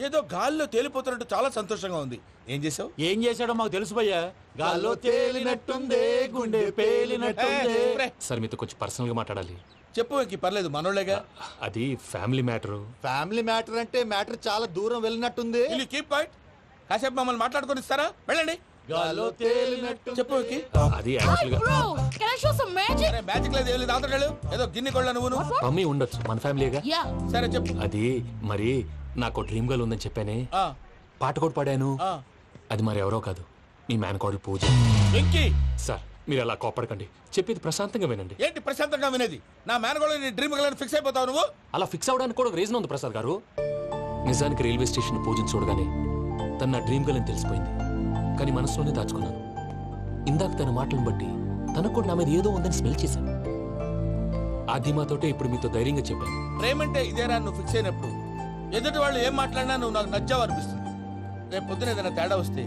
ఏదో గాల్లో తేలిపోతున్నట్టు చాలా సంతోషంగా ఉంది. ఏం చేసావు? ఏం చేశాడో మాకు తెలుసు భయ్యా. గాల్లో తేలినట్టుందే, గుండె పేలినట్టుందే. సార్ మీతో కొంచెం పర్సనల్ గా మాట్లాడాలి. చెప్పు వెంకీ, పర్లేదు మనోళ్ళేగా. అది ఫ్యామిలీ మ్యాటర్. ఫ్యామిలీ మ్యాటర్ అంటే మ్యాటర్ చాలా దూరం వెళ్ళినట్టుంది. Keep point. కాసేపు మమ్మల్ని మాట్లాడుకొని ఇస్తారా? వెళ్ళండి. గాల్లో తేలినట్టు చెప్పు వెంకీ. అది యాక్చువల్ గా మ్యాజిక్ లేదు, ఏం లేదు. ఆతడాలు ఏదో గిన్నె కొళ్ళ నువ్వు మమ్మీ ఉండొచ్చు, మన ఫ్యామిలీగా. సరే చెప్పు. అది మరి నాకు డ్రీమ్ గర్ల్ ఉందని చెప్పానే, పాట కూడా పాడాను. అది మరి ఎవరో కాదు, మీ మేనకోడలు పూజ. వెంకీ సార్ మీరు అలా కోపడకండి, చెప్పేది ప్రశాంతంగా వినండి. ఏంటి ప్రశాంతంగా వినేది? నా మేనకోడలు నీ డ్రీమ్ గర్ల్ ఫిక్స్ అయిపోతావు నువ్వు. అలా ఫిక్స్ అవడానికి కూడా రీజన్ ఉంది ప్రసాద్ గారు. నిజానికి రైల్వే స్టేషన్ పూజను చూడగానే తన నా డ్రీమ్ గర్ల్ అని తెలిసిపోయింది. కానీ మనసులోనే దాచుకున్నాను. ఇందాక తన మాటలను బట్టి తనకు కూడా నా మీద ఏదో ఉందని స్మెల్ చేశాను. ఆ ధీమాతోటే ఇప్పుడు మీతో ధైర్యంగా చెప్పాను. ప్రేమంటే ఇదేరా నువ్వు ఫిక్స్ అయినప్పుడు ఎదుటి వాళ్ళు ఏం మాట్లాడినా నువ్వు నాకు నచ్చావు అనిపిస్తుంది. రేపు పొద్దున ఏదైనా తేడా వస్తే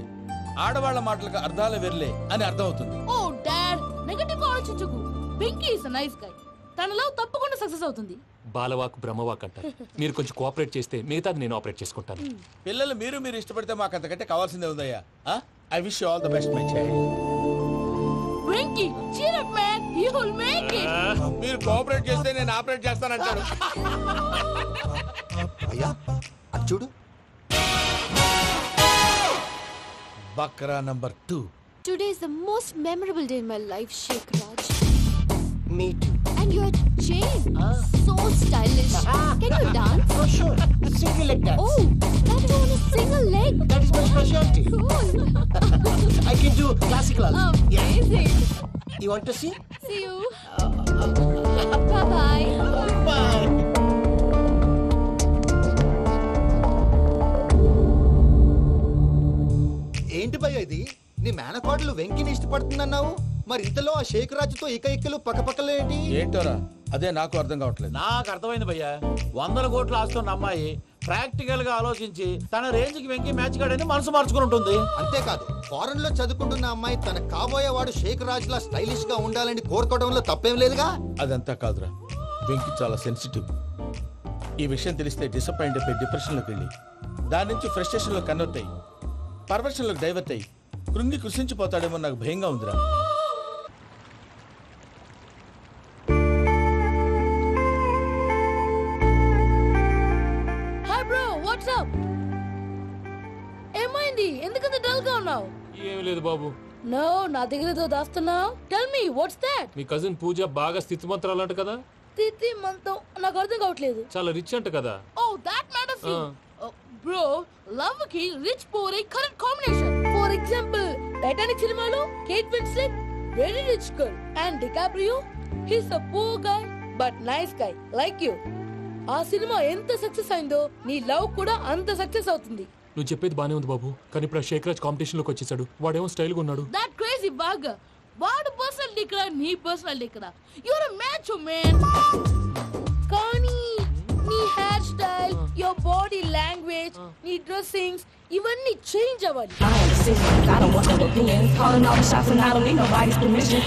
ఆడవాళ్ల మాటలకు అర్థాలు వెర్లే అని అర్థం అవుతుంది. ఓ డాడ్, నెగటివ్ ఆలోచించకు. Venky is a nice guy. తన లవ్ తప్పకుండా సక్సెస్ అవుతుంది. బాలవాక్ బ్రహ్మవాక్ అంటారు. మీరు కొంచెం కోఆపరేట్ చేస్తే మిగతాది నేను ఆపరేట్ చేసుకుంటాను. పిల్లలు మీరు ఇష్టపడితే మాకు అంతకంటే కావాల్సిందే ఉందయ్యా. I wish you all the best my child. Venky cheer up man, you will make it. మీరు కోఆపరేట్ చేస్తే నేను ఆపరేట్ చేస్తానంటారు. అయ్యా అది చూడు. Bakra number 2. Today is the most memorable day in my life, Sheikh Raj. Me too. And your chain, so stylish. Can you dance? Oh sure, single leg dance. Oh, that is on a single leg. That is my specialty. Cool. I can do classical also. Amazing. You want to see? See you. Bye bye. Bye. ఏంటి భయ్య ఇది? నీ మేనకోడలు వెంకిని ఇష్టపడుతుందన్నావు, మరి ఇంతలో ఆ షేక్ రాజుతో ఇక్కలు పక్కపక్కలు ఏంటి? ఏంటోరా అదే నాకు అర్థం కావట్లేదు. నాకు అర్థమైంది భయ్యా. 100 కోట్లు ఆస్తున్న అమ్మాయి ప్రాక్టికల్ గా ఆలోచించి తన రేంజ్ కి వెంకీ మ్యాచ్ కాడని మనసు మార్చుకుని ఉంటుంది. అంతేకాదు, ఫారెన్ లో చదువుకుంటున్న అమ్మాయి తన కాబోయేవాడు షేక్ రాజ్ లా స్టైలిష్ గా ఉండాలని కోరుకోవడంలో తప్పేం లేదుగా. అదంతా కాదురా, వెంకీ చాలా సెన్సిటివ్. ఈ విషయం తెలిస్తే డిసప్పాయింట్ అయిపోయి డిప్రెషన్ లోకి వెళ్ళి దాని నుంచి ఫ్రస్ట్రేషన్ లో కన్వర్ట్ అయ్యి పర్వర్షన్ లోకి డైవర్ట్ అయ్యి కృంగి కృషించిపోతాడేమో నాకు భయంగా ఉందిరా. Hi bro, what's up? ఏమైంది? ఎందుకంత డల్ గా ఉన్నావు? ఏమీ లేదు బాబు. నో, నా దగ్గర ఏదో దాస్తున్నావు. Tell me what's that? మీ కజిన్ పూజ బాగా స్థితిమంతరాలు అంట కదా? స్థితి మంతం నాకు అర్థం కావట్లేదు. చాలా రిచ్ అంట కదా? Oh that matter feel. Bro, love కి rich poor correct combination. For example Titanic సినిమాలో Kate Winslet very rich girl and DiCaprio he's a poor guy but nice guy like you. ఆ సినిమా ఎంత సక్సెస్ అయిందో నీ love కూడా అంత success అవుతుంది. నువ్వు చెప్పేది బానే ఉంది బాబు, కానీ ఇప్పుడు షేక్ రాజ్ కాంపిటీషన్ లోకి వచ్చేసాడు. వాడేమో స్టైల్ గా ఉన్నాడు. That crazy bag. వాడు పర్సనల్ ఇక్కడ, నీ పర్సనల్ ఇక్కడ. Your a match man. కానీ నీ hairstyle, your body language, నీ డ్రెస్సింగ్స్ ఇవన్నీ చేంజ్ అవ్వాలి. I don't want no opinions. Calling all the shots and I don't need nobody's permission.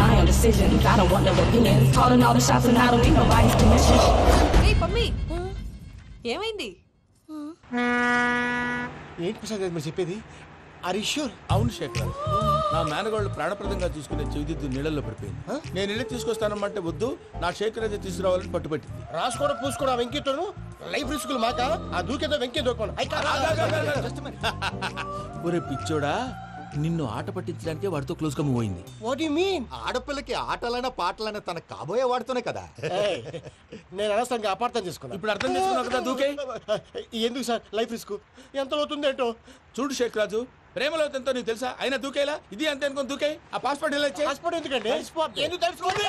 I am decisions. I don't want no opinions. Calling all the shots and I don't need nobody's permission. ఏ పమ్మి, ఏమైంది? ఏంటి ప్రసాద్ గారు మీరు చెప్పేది? Are you sure? అవును శేఖర్, నా మేనగాళ్ళు ప్రాణప్రదంగా చూసుకునే చెవిదిద్దు నీళ్ళల్లో పడిపోయింది. నేను ఇళ్ళకి తీసుకొస్తానమ్మంటే వద్దు, నా శేఖర్ అయితే తీసుకురావాలని పట్టుబట్టింది. రాసుకోవడం పూసుకోవడం ఆ వెంకీతోను లైఫ్ రిస్కులు మాక ఆ దూకేదో వెంకీ దూకోను. ఒరే పిచ్చోడా, నిన్ను ఆట పట్టించడానికే వాడితో క్లోజ్ గా మూవ్ అయింది. What you mean? ఆడపిల్లకి ఆటలైనా పాటలైనా తన కాబోయే వాడితోనే కదా. నేను అనవసరంగా అపార్థం చేసుకున్నా. ఇప్పుడు అర్థం చేసుకున్నావు కదా, దూకే. ఎందుకు సార్ లైఫ్ రిస్క్? ఎంత అవుతుంది ఏంటో చూడు శేఖర్ రాజు, ప్రేమలో ఎంతో నీకు తెలుసా? అయినా దూకేలా? ఇది అంతే అనుకుని దూకే. ఆ పాస్పోర్ట్ ఎలా ఇచ్చే? పాస్పోర్ట్ ఎందుకండి? ఎందుకు తెలుసుకోండి?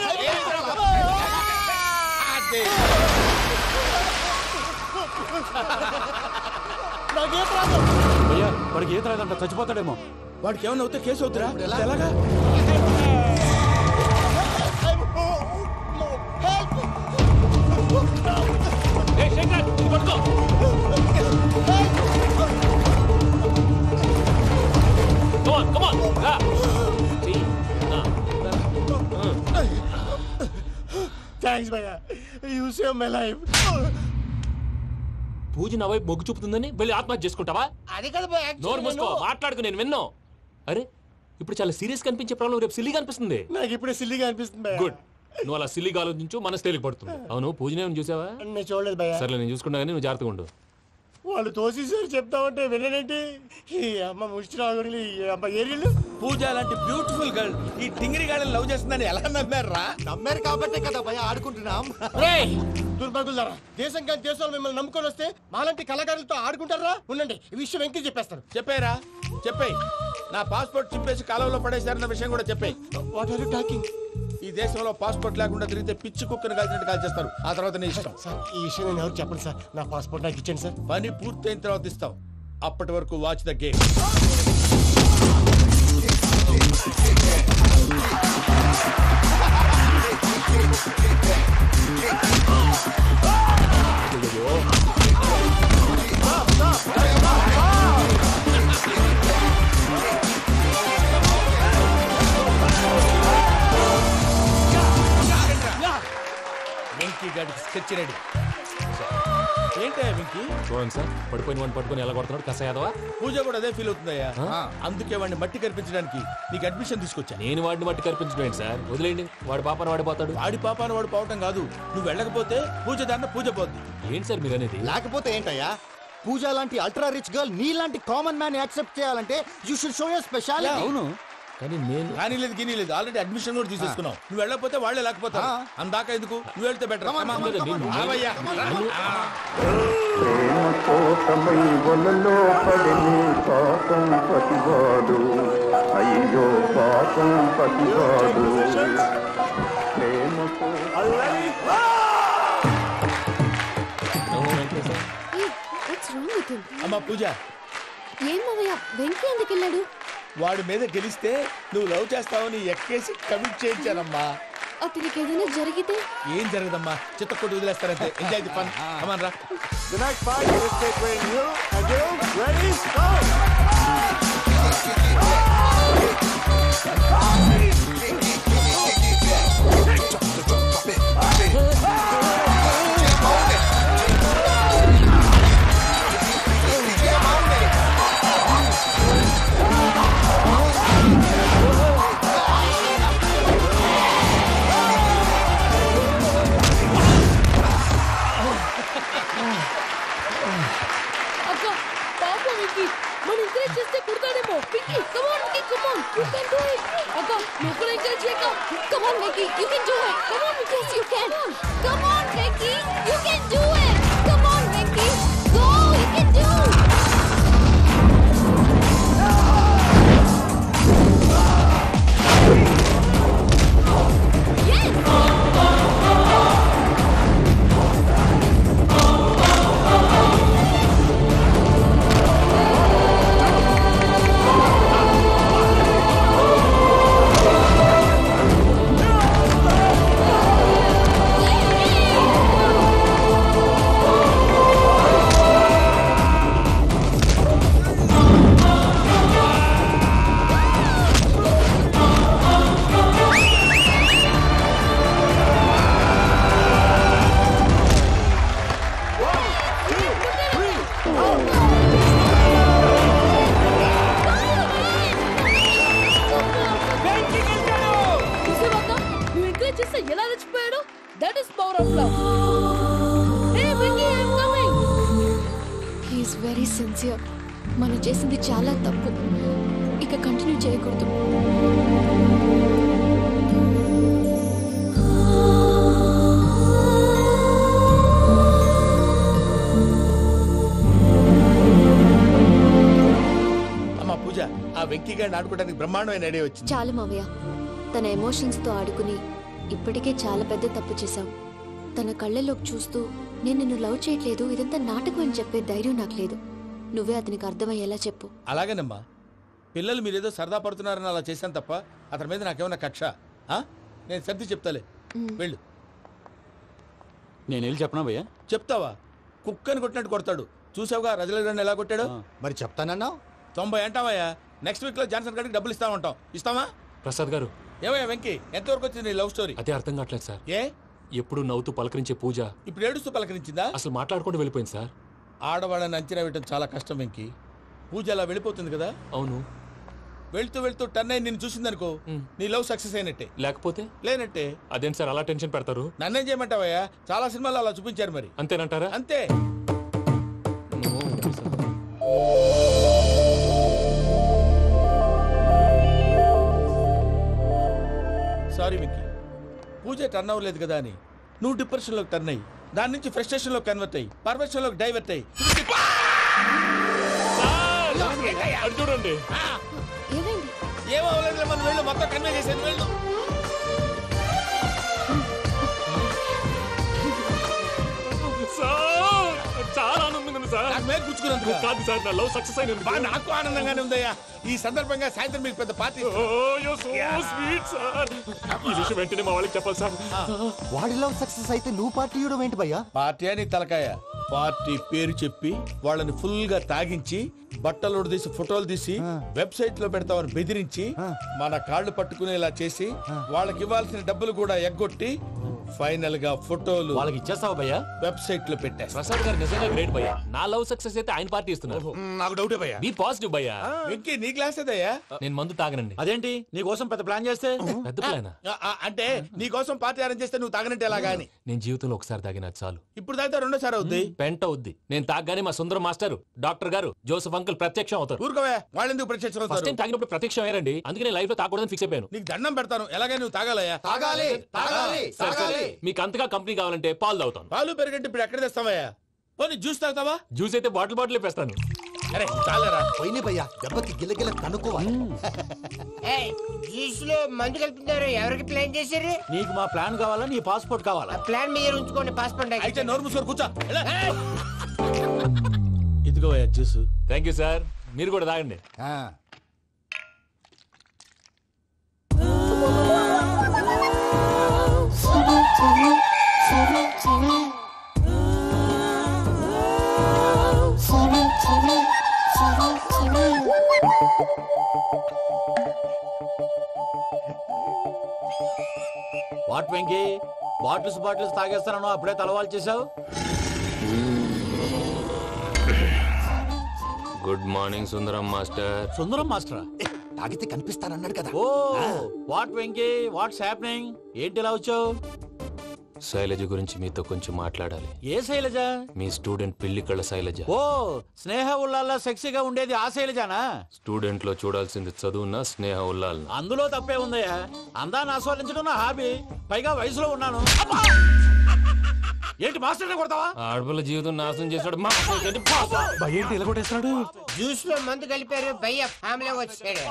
భయ్యా, వాడికి ఈత రాదంట, చచ్చిపోతాడేమో. వాడికి ఏమన్నా అవుతే కేసు అవుతురా? ఎలాగా? థాంక్స్ భయ్యా, యు సేవ్ మై లైఫ్. పూజ నా వైపు మొగ్గు చూపుతుందని వెళ్ళి ఆత్మహత్య చేసుకుంటావా? అది కదా భయ్యా. నోరు మూసుకో, మాట్లాడుకు, నేను విన్నో. అరే ఇప్పుడు చాలా సీరియస్ కనిపించే ప్రాబ్లం రేపు సిల్లీగా అనిపిస్తుంది. నాకు ఇప్పుడే సిల్లీగా అనిపిస్తుంది భయ్యా. గుడ్, నువ్వు అలా సిల్లీగా ఆలోచించు, మన స్టైల్కి పడుతుంది. అవును, పూజనే చూసావా? నేను చూడలేదు భయ్యా. సర్లే, నేను చూసుకుంటా కానీ నువ్వు జాగ్రత్తగా ఉండు. వాళ్ళు తోసేసారు చెప్తామంటే విననేంటి? ఈ అమ్మ ముష్టి రాగుడి అమ్మ ఏరియలు. పూజ లాంటి బ్యూటిఫుల్ గర్ల్ ఈ టింగిరి గాళ్ళని లవ్ చేస్తుందని ఎలా నమ్మారా? నమ్మారు కాబట్టే కదా భయ ఆడుకుంటున్నాం. దుర్భగులారా, దేశం కానీ దేశాలు మిమ్మల్ని నమ్ముకొని వస్తే మాలాంటి కళాకారులతో ఆడుకుంటారా? ఉండండి, ఈ విషయం వెంకీ చెప్పేస్తారు. చెప్పారా? చెప్పే. నా పాస్పోర్ట్ చింపేసి కాలంలో పడేశారన్న విషయం కూడా చెప్పే. What are you talking? ఈ దేశంలో పాస్పోర్ట్ లేకుండా తిరిగితే పిచ్చి కుక్కను కాల్చినట్టు కాల్చేస్తారు. ఆ తర్వాత నీ ఇష్టం. సార్, ఈ విషయం నేను ఎవరు చెప్పండి సార్. నా పాస్పోర్ట్ నాకు ఇచ్చేయండి సార్. పని పూర్తయిన తర్వాత ఇస్తాం. అప్పటి వరకు వాచ్ ద గేమ్. వెంకీ గాడికి స్కెచ్ రెడీ. ఏంటా వెంకీ? చూడండి సార్, పడిపోయిన వాడిని పట్టుకొని ఎలా కొడుతున్నాడు కసయాదవా. పూజ కూడా అదే ఫీల్ అవుతుందయ్యా. అందుకే వాడిని మట్టి కనిపించడానికి నీకు అడ్మిషన్ తీసుకొచ్చా. నేను వాడిని మట్టి కనిపించలేదు సార్, వదిలేండి. వాడి పాపాన వాడిపోతాడు. వాడి పాపాన వాడు పోవటం కాదు, నువ్వు వెళ్ళకపోతే పూజ దాన్న పూజ పోద్ది. ఏంటి సార్ మీరు అనేది? లేకపోతే ఏంటయ్యా? పూజ లాంటి అల్ట్రా రిచ్ గర్ల్ నీ లాంటి కామన్ మ్యాన్ యాక్సెప్ట్ చేయాలంటే you should show your speciality. అవును, కానీ నేను కానీ లేదు గిని లేదు, ఆల్రెడీ అడ్మిషన్ కూడా తీసేసుకున్నావు. నువ్వు వెళ్ళకపోతే వాళ్ళే లేకపోతారు. అందాక ఎందుకు? నువ్వు వెళ్తే బెటర్. ప్రేమ కోసమై వలలో పడని పాపం పతివాడు, అయ్యో పాపం పతివాడు. ప్రేమతో అమ్మా పూజ, ఏం మావయ్య, వెంకీ ఎందుకు వెళ్ళాడు? వాడి మీద గెలిస్తే నువ్వు లవ్ చేస్తావని ఎక్కేసి కమిట్ చేయించానమ్మా. అతనికి ఏదైనా జరిగితే? ఏం జరగదమ్మా, చిత్తకొట్టి వదిలేస్తారంటే. Enjoy the fun. కమాన్ రా. The next fight is between you and you. Ready? Go! మనం చేసింది చాలా తప్పు, ఇక కంటిన్యూ చేయకూడదు. పూజ, ఆ వెంకీగా ఆడుకోవడానికి బ్రహ్మాండమైన ఐడియా వచ్చింది. చాలు మావయ్య, తన ఎమోషన్స్ తో ఆడుకుని ఇప్పటికే చాలా పెద్ద తప్పు చేశావు. తన కళ్ళలోకి చూస్తూ నేను నిన్ను లవ్ చేయట్లేదు, ఇదంతా నాటకం అని చెప్పే ధైర్యం నాకు లేదు. నువ్వే అతనికి అర్థమయ్యేలా చెప్పు. అలాగేనమ్మా, పిల్లలు మీరేదో సరదా పడుతున్నారని అలా చేశాను తప్ప అతని మీద నాకేమన్నా కక్ష? నేను సర్ది చెప్తాలే, వెళ్ళు. నేను వెళ్ళి చెప్పనా భయ్యా? చెప్తావా? కుక్కని కొట్టినట్టు కొడతాడు. చూసావుగా రజలగడ్ని ఎలా కొట్టాడు? మరి చెప్తానన్నా 90 అంటావయ్యా. నెక్స్ట్ వీక్ లో జాన్సన్ గారికి డబ్బులు ఇస్తామంటాం. ఇస్తావా? ప్రసాద్ గారు, ఏమయ్యా వెంకీ, ఎంతవరకు వచ్చింది నీ లవ్ స్టోరీ? అదే అర్థం కావట్లేదు సార్. ఏ ఎప్పుడు నవ్వుతూ పలకరించే పూజ ఇప్పుడు ఏడుస్తూ పలకరించిందా? అసలు మాట్లాడుకుంటూ వెళ్ళిపోయింది సార్. ఆడవాళ్ళని అంచనా వేయటం చాలా కష్టం వెంకీ. పూజ అలా వెళ్ళిపోతుంది కదా. అవును. వెళ్తూ వెళ్తూ టర్న్ అయి నిన్ను చూసిందనుకో, నీ లవ్ సక్సెస్ అయినట్టే. లేకపోతే లేనట్టే. అదేంటి సార్ అలా టెన్షన్ పెడతారు? నన్నేం చేయమంటావయ్యా? చాలా సినిమాలు అలా చూపించారు. మరి అంతేనంటారా? అంతే. సారీ వెంకీ, పూజ టర్న్ అవ్వలేదు కదా అని నువ్వు డిప్రెషన్ లోకి టర్న్ అయ్యి, దాని నుంచి ఫ్రస్ట్రేషన్ లో కన్వర్ట్ అయ్యి, పర్వర్షన్ లోకి డైవర్ట్ అయ్యి. చూడండి, ఏమో అవ్వలేదు, మనం వెళ్ళు, మొత్తం కన్వే చేసేది. వెళ్ళు. చాలా ఆనందంగా ఉంది సార్. నాకు మీద గుచ్చుకున్నందుకు కాదు సార్, నా లవ్ సక్సెస్ అయినందుకు. నాకు ఆనందంగానే ఉందయ్యా. ఈ సందర్భంగా సాయంత్రం మీకు పెద్ద పార్టీ. Sweet sir. ఈ విషయం వెంటనే మా వాళ్ళకి చెప్పాలి సార్. వాడి లవ్ సక్సెస్ అయితే నువ్వు పార్టీ ఇవ్వడం ఏంటి భయ్యా? పార్టీ అని తలకాయ. పార్టీ పేరు చెప్పి వాళ్ళని ఫుల్ గా తాగించి, బట్టలు తీసి ఫోటోలు తీసి వెబ్సైట్ లో పెడతామని బెదిరించి, మన కాళ్ళు పట్టుకునేలా చేసి, వాళ్ళకి ఇవ్వాల్సిన డబ్బులు కూడా ఎగ్గొట్టి, ఫైనల్ గా ఫోటోలు వాళ్ళకి ఇచ్చేస్తావా భయ్యా? వెబ్సైట్ లో పెట్టేస్తా. ప్రసాద్ గారు నిజంగా గ్రేట్ భయ్యా. నా లవ్ సక్సెస్ అయితే ఆయన పార్టీ ఇస్తున్నారు. నాకు డౌటే భయ్యా. బీ పాజిటివ్ భయ్యా. వెంకీ, నీ గ్లాస్ ఏదయ్యా? నేను మందు తాగనండి. అదేంటి నీ కోసం పెద్ద ప్లాన్ చేస్తే? పెద్ద ప్లాన్ అంటే నీ కోసం పార్టీ అరేంజ్ చేస్తే నువ్వు తాగనంటే ఎలాగా అని. నేను జీవితంలో ఒకసారి తాగినా చాలు. ఇప్పుడు తాగితే రెండోసారి అవుద్ది. పెంట అవుద్ది. నేను తాగగానే మా సుందరం మాస్టర్, డాక్టర్ గారు, జోసెఫ్ అంకుల్ ప్రత్యక్షం అవుతారు. ఊరుకోవే, వాళ్ళు ఎందుకు ప్రత్యక్షం అవుతారు? ఫస్ట్ టైం తాగినప్పుడు ప్రత్యక్షం అయ్యారండి. అందుకే లైఫ్ లో తాగకూడదని ఫిక్స్ అయిపోయాను. నీకు దండం పెడతాను, ఎలాగైనా నువ్వు తాగాలయ్యా. తాగాలి, తాగాలి, తాగాలి. మీకు అంతగా కంపెనీ కావాలంటే పాలు తాగుతాను. పాలు పెరిగంటే ఇప్పుడు ఎక్కడ తెస్తావయ్యా? పోనీ జ్యూస్ తాగుతావా? జ్యూస్ అయితే బాటిల్ వేస్తాను. అరే చాలరా, పోయిన భయ్యా, దెబ్బకి గిల్లగిల్ల కనుక్కోవాలి. జ్యూస్ లో మందు కలుపుతున్నారు. ఎవరికి ప్లాన్ చేశారు? నీకు మా ప్లాన్ కావాలా, నీ పాస్పోర్ట్ కావాలా? ప్లాన్ మీద ఉంచుకోండి, పాస్పోర్ట్ అయితే నోరు మూసుకొని కూర్చో. ఇదిగో జ్యూస్. Thank you sir. మీరు కూడా తాగండి. వాట్ వెంకీ, బాటిల్స్ తాగేస్తానో అప్పుడే తలవాలు చేసావు? Good morning Sundaram master. Sundaram మాస్టరా? తాగితే కనిపిస్తానన్నాడు కదా. Oh what Venky, what's happening? ఏంటి ఇలా వచ్చావు? శైలజ గురించి మీతో కొంచెం మాట్లాడాలి. ఏ శైలజ? మీ స్టూడెంట్ పిల్లి కళ్ళ శైలజ. ఓ స్నేహ ఉల్లాల్లో సెక్సీగా ఉండేది ఆ శైలజానా? స్టూడెంట్ లో చూడాల్సింది చదువున్న స్నేహ ఉల్లాల్. అందులో తప్పే ఉందయ్యా. అందాన్ని ఆస్వాదించడం నా హాబీ. పైగా వయసులో ఉన్నాను. ఏంటి మాస్టర్ కొడతావా? ఆడపిల్ల జీవితం నాశనం చేశాడు. ఏంటి ఇలా కొట్టేస్తున్నాడు? జ్యూస్ లో మందు కలిపారు. భయ్య ఫ్యామిలీ వచ్చాడు.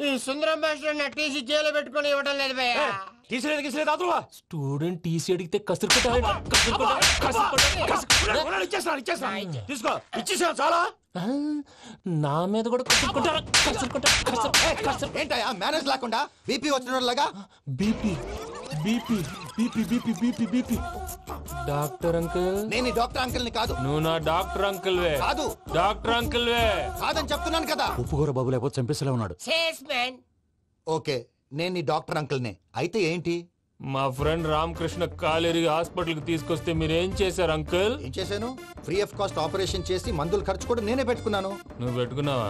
ఈ సుందరం మాస్టర్ నా టీసీ జైలు పెట్టుకుని ఇవ్వడం లేదు భయ్య. స్టూడెంట్ టీసీ అడిగితే కసురు తీసుకో, ఇచ్చేసా చాలా. నా మీద కూడా ఏంటయ్యా మేనేజ్ లేకుండా బీపీ వచ్చినలాగా? BP BP BP BP BP BP. Doctor uncle, నేను డాక్టర్ అంకుల్ ని కాదు. నువ్వు నా డాక్టర్ అంకుల్ వే. కాదు, డాక్టర్ అంకుల్ వే. కాదని చెప్తున్నాను కదా. ఉప్పుకూర బాబు లేకపోతే చంపేసేలా ఉన్నాడు. ఓకే, నేను నీ డాక్టర్ అంకుల్ నే. అయితే ఏంటి? మా ఫ్రెండ్ రామకృష్ణ కాలేరికి హాస్పిటల్ కి తీసుకొస్తే మీరేం చేశారు అంకుల్? ఏం చేశాను? ఫ్రీ ఆఫ్ కాస్ట్ ఆపరేషన్ చేసి మందులు ఖర్చు కూడా నేనే పెట్టుకున్నాను. నువ్వు పెట్టుకున్నావా?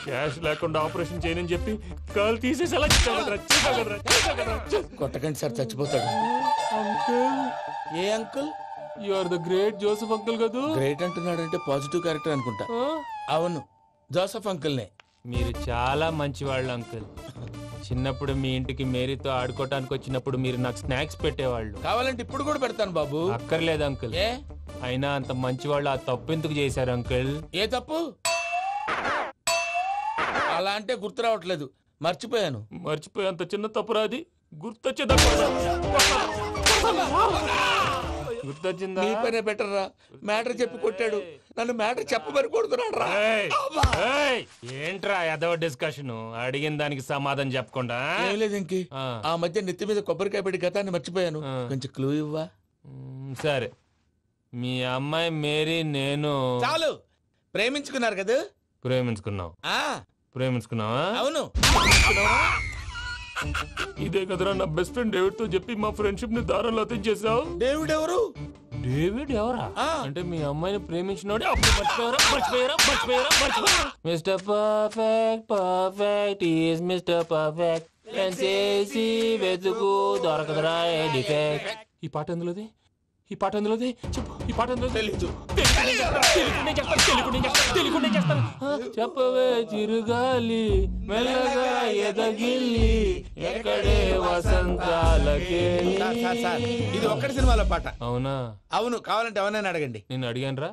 క్యాష్ లేకుండా ఆపరేషన్ చేయనని చెప్పి కాలు తీసేసి అలా కొట్టకండి సార్, చచ్చిపోతాడు. అంకుల్, ఏ uncle? You are the great Joseph uncle కదా. గ్రేట్ అంటున్నాడంటే పాజిటివ్ క్యారెక్టర్ అనుకుంటా. అవును, జోసెఫ్ అంకుల్నే. మీరు చాలా మంచివాళ్ళు అంకుల్. చిన్నప్పుడు మీ ఇంటికి మేరీతో ఆడుకోవటానికి వచ్చినప్పుడు మీరు నాకు స్నాక్స్ పెట్టేవాళ్ళు. కావాలంటే ఇప్పుడు కూడా పెడతాను బాబు. అక్కర్లేదు అంకుల్. అయినా అంత మంచివాళ్ళు ఆ తప్పు ఎందుకు చేశారు అంకుల్? ఏ తప్పు? అలా అంటే గుర్తు రావట్లేదు, మర్చిపోయాను. మర్చిపోయేంత చిన్న తప్పురాది గుర్తొచ్చే గుర్తొచ్చిందా? నీ పనే బెటర్ రా. మ్యాటర్ చెప్పి కొట్టాడు, నన్ను మ్యాటర్ చెప్పమని కొడుతున్నాడు రా. ఏంట్రా ఎదవ డిస్కషన్? అడిగిన దానికి సమాధానం చెప్పకుండా. ఏం లేదు ఇంకి, ఆ మధ్య నెత్తి మీద కొబ్బరికాయ పెట్టి గతాన్ని మర్చిపోయాను. కొంచెం క్లూ ఇవ్వా? సరే, మీ అమ్మాయి మేరీ నేను చాలు. ప్రేమించుకున్నారు కదా? ప్రేమించుకున్నావు. ప్రేమించుకున్నావా? అవును. ఇదే కదరా నా బెస్ట్ ఫ్రెండ్ డేవిడ్ తో చెప్పి మా ఫ్రెండ్షిప్ ని దారంలో తెచ్చేసావు. డేవిడ్ ఎవరు? డేవిడ్ ఎవరా? అంటే మీ అమ్మాయిని ప్రేమించినోడే. Mister perfect, perfect is mister perfect. చేసి వెతుకు దొరకదురా డిఫెక్ట్. ఈ పాట ఎందులోది? ఈ పాట ఎందులోది? చెప్పు. ఈ పాట ఎందులో? తెలీదు. చెప్పవే చిరుగాలి మెల్లగా ఎదగిల్లి ఎక్కడే వసంతాలకే. ఇది ఒక్కటి సినిమాలో పాట. అవునా? అవును. కావాలంటే ఎవరైనా అడగండి. నేను అడిగాను రా.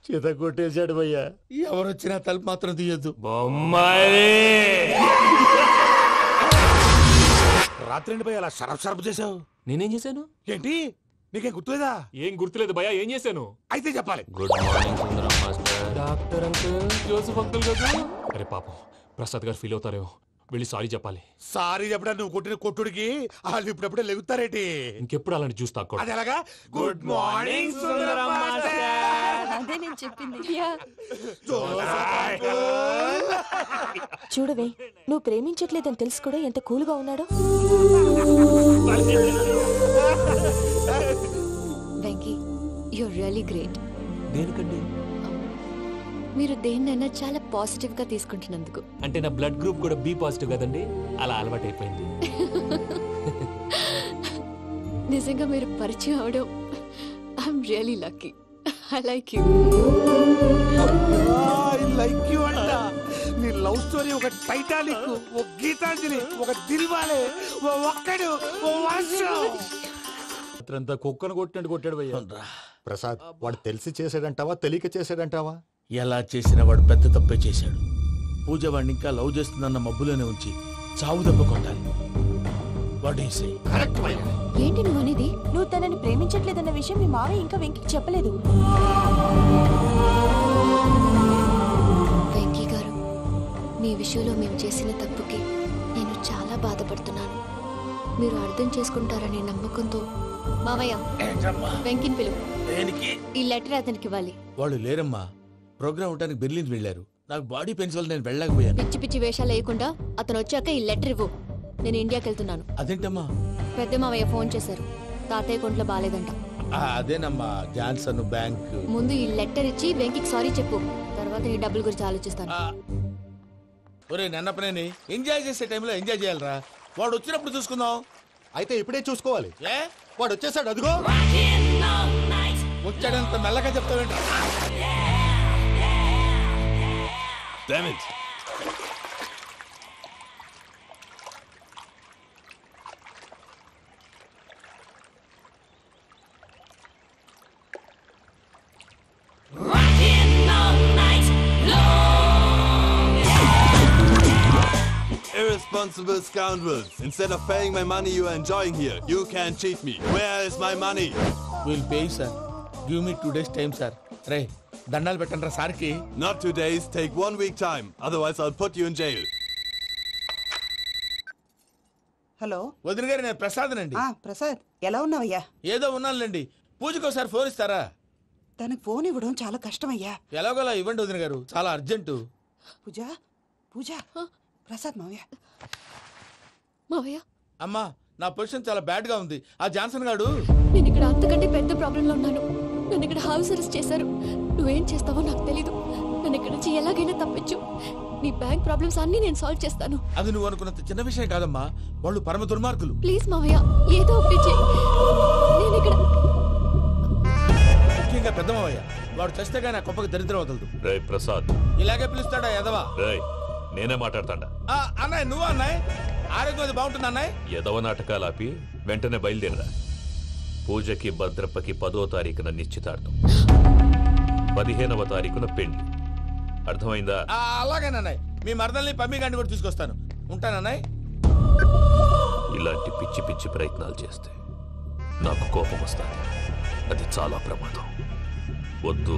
చేత కొట్టేశాడు భయ్యా. ఎవరొచ్చినా తలుపు మాత్రం తీయొద్దు. రాత్రి భయ్య అలా షరఫ్ చేసావు. నేనేం చేశాను? ఏంటి నీకేం గుర్తులేదా? ఏం గుర్తులేదు భయ్యా. ఏం చేశాను? అయితే చెప్పాలి. Good morning Sundaram master. Doctor uncle, Joseph uncle కదా. అరే పాపం, ప్రసాద్ గారు ఫీల్ అవుతారేమో. వెళ్ళి సారీ చెప్పాలి. సారీ చెప్పడా? నువ్వు కొట్టిన కొట్టుడికి వాళ్ళు ఇప్పుడప్పుడే లెగుతారేటి? ఇంకెప్పుడు అలాంటి చూస్తా. అది ఎలాగా? Good morning Sundaram master. అదే నేను చెప్పింది. చూడవే, నువ్వు ప్రేమించట్లేదని తెలుసు కూడా ఎంత కూల్గా ఉన్నాడో. Venky, you're really great. దేనికండి? మీరు దేన్నైనా చాలా పాజిటివ్ గా తీసుకుంటున్నందుకు. అంటే నా బ్లడ్ గ్రూప్ కూడా బి పాజిటివ్ కదండి, అలా అలవాటు అయిపోయింది. నిజంగా మీరు పరిచయం అవడం I'm really lucky. I like you. Like you అంట. నీ లవ్ స్టోరీ ఒక టైటానిక్, ఒక గీతాంజలి, ఒక దిల్వాలే, ఓ ఒక్కడు, ఓ వర్షం. అంతా కుక్కను కొట్టినట్టు కొట్టాడు భయ్యా. ప్రసాద్, వాడు తెలిసి చేసాడంటావా తెలియక చేసాడంటావా? ఎలా చేసినా వాడు పెద్ద తప్పే చేశాడు. పూజ వాడిని ఇంకా లవ్ చేస్తుందన్న మబ్బులోనే ఉంచి చావు దెబ్బ కొట్టాలి. ఏంటి నువ్వు అనేది? నువ్వు తనని ప్రేమించట్లేదన్న విషయం మీ మావయ్య ఇంకా వెంకీకి చెప్పలేదు. వెంకీ గారు, మీ విషయంలో మేము చేసిన తప్పుకి నేను చాలా బాధపడుతున్నాను. మీరు అర్థం చేసుకుంటారనే నమ్మకంతో మావయ్య వెంకిని పిలువు. ఈ లెటర్ అతనికి ఇవ్వాలి. వాళ్ళు లేరమ్మా, ప్రోగ్రామ్ అవడానికి బెర్లిన్ వెళ్ళారు. నాకు బాడీ పెయిన్స్ వల్ల నేను వెళ్ళలేకపోయాను. పిచ్చి పిచ్చి వేషాలు వేయకుండా అతను వచ్చాక ఈ లెటర్ ఇవ్వు. నేను ఇండియాకి వెళ్తున్నాను. అదేంటమ్మా? పెద్ద మావయ్య ఫోన్ చేశారు, తాతయ్య కొంట్లో బాలేదంట. అదేనమ్మా, జాన్సన్ బ్యాంక్. ముందు ఈ లెటర్ ఇచ్చి వెంకికి సారీ చెప్పు, తర్వాత నీ డబ్బుల గురించి ఆలోచిస్తాను. ఒరే నన్నపనేని, ఎంజాయ్ చేసే టైంలో ఎంజాయ్ చేయాలరా. వాడు వచ్చినప్పుడు చూసుకుందాం. అయితే ఇప్పుడే చూసుకోవాలి. వాడు వచ్చేసాడు, అదిగో వచ్చాడంత మెల్లగా చెప్తావేంట. Damn it. Irresponsible scoundrels. Instead of paying my money you are enjoying here, you can't cheat me. Where is my money? We'll pay, sir. Give me 2 days time, sir. Ray, దండాలు పెట్టండి రా సార్కి. Not 2 days, take 1 week time. Otherwise I'll put you in jail. Hello వదిన గారు, నేను ప్రసాద్ నండి. ప్రసాద్, ఎలా ఉన్నావయ్యా? ఏదో ఉన్నానులేండి. పూజకి ఒకసారి ఫోన్ ఇస్తారా? తనకు ఫోన్ ఇవ్వడం చాలా కష్టమయ్యా. ఎలాగోలా ఇవ్వండి వదిన గారు, చాలా అర్జెంటు. పూజ పూజ ప్రసాద్ మావయ్య. మావయ్య అమ్మా, నా పొజిషన్ చాలా బ్యాడ్ గా ఉంది. ఆ జాన్సన్ గాడు నేను ఇక్కడ అంతకంటే పెద్ద ప్రాబ్లం లో ఉన్నాను. నన్ను ఇక్కడ హౌస్ అరెస్ట్ చేశారు. నువ్వేం చేస్తావో నాకు తెలీదు. నన్ను ఇక్కడ నుంచి ఎలాగైనా తప్పించు. నీ బ్యాంక్ ప్రాబ్లమ్స్ అన్ని నేను సాల్వ్ చేస్తాను. అది నువ్వు అనుకున్నంత చిన్న విషయం కాదమ్మా. వాళ్ళు పరమ దుర్మార్గులు. ప్లీజ్ మావయ్య, ఏదో ఒకటి చెయ్యి. నేను ఇక్కడ ముఖ్యంగా పెద్ద మావయ్య, వాడు చస్తే గానీ ఆ కుప్పకి దరిద్రం వదలదు. రే ప్రసాద్, ఇలాగే పిలుస్తాడా ఎదవా? నేనే మాట్లాడతాడా? అన్నయ్య నువ్వు అన్నాయ్, ఆరోగ్యం అది బాగుంటుంది అన్నాయ్. ఎదవ నాటకాలు ఆపి వెంటనే బయలుదేరరా. పూజకి భద్రప్పకి 10వ తారీఖున నిశ్చితార్థం, 15వ తారీఖున పెళ్లి. అర్థమైందా? అలాగేనన్నాయ్. మీ మరదల్ని పమ్మి గండి కూడా తీసుకొస్తాను. ఉంటానన్నాయ్. ఇలాంటి పిచ్చి పిచ్చి ప్రయత్నాలు చేస్తే నాకు కోపం వస్తుంది. అది చాలా ప్రమాదం. వద్దు.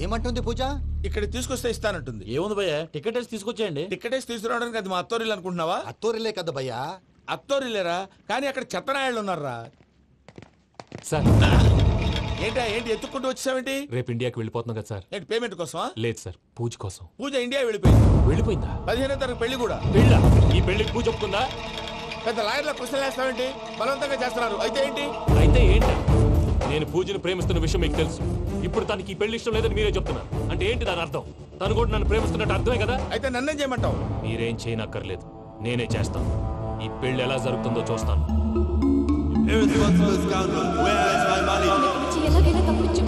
ఏమంటుంది పూజ? ఇక్కడ తీసుకొస్తే ఇస్తానంటుంది. ఏముంది భయ్యా, టికెట్ వేసి తీసుకొచ్చేయండి. టికెట్ వేసి తీసుకురావడానికి అది మా అత్తోరిల్లు అనుకుంటున్నావా? అత్తోరిల్లే కదా భయ్యా. అత్తోరిల్లేరా, కానీ అక్కడ చెత్తనాయాళ్ళు ఉన్నారా. సార్ ఏంటి ఎత్తుక్కుంటూ వచ్చావేంటి? రేపు ఇండియాకి వెళ్ళిపోతున్నాం కదా సార్. ఏంటి పేమెంట్ కోసమా? లేదు సార్, పూజ కోసం. పూజ ఇండియా వెళ్ళిపోయింది. వెళ్ళిపోయిందా? 15వ తారీఖు పెళ్లి కూడా. పెళ్ళా? ఈ పెళ్లికి పూజ ఒప్పుకుందా? పెద్ద లాయర్ల క్వశ్చన్ వేస్తావేంటి? బలవంతంగా చేస్తున్నారు. అయితే ఏంటి? అయితే ఏంటి? నేను పూజను ప్రేమిస్తున్న విషయం మీకు తెలుసు. ఇప్పుడు తనకి ఈ పెళ్లి ఇష్టం లేదని మీరే చెప్తున్నారు. అంటే ఏంటి దాని అర్థం? తను కూడా నన్ను ప్రేమిస్తున్నట్టు అర్థమే కదా. అయితే నన్నేం చేయమంటావు? మీరేం చేయనక్కర్లేదు, నేనే చేస్తాను. ఈ పెళ్లి ఎలా జరుగుతుందో చూస్తాను. ఎలాగైనా తప్పించు.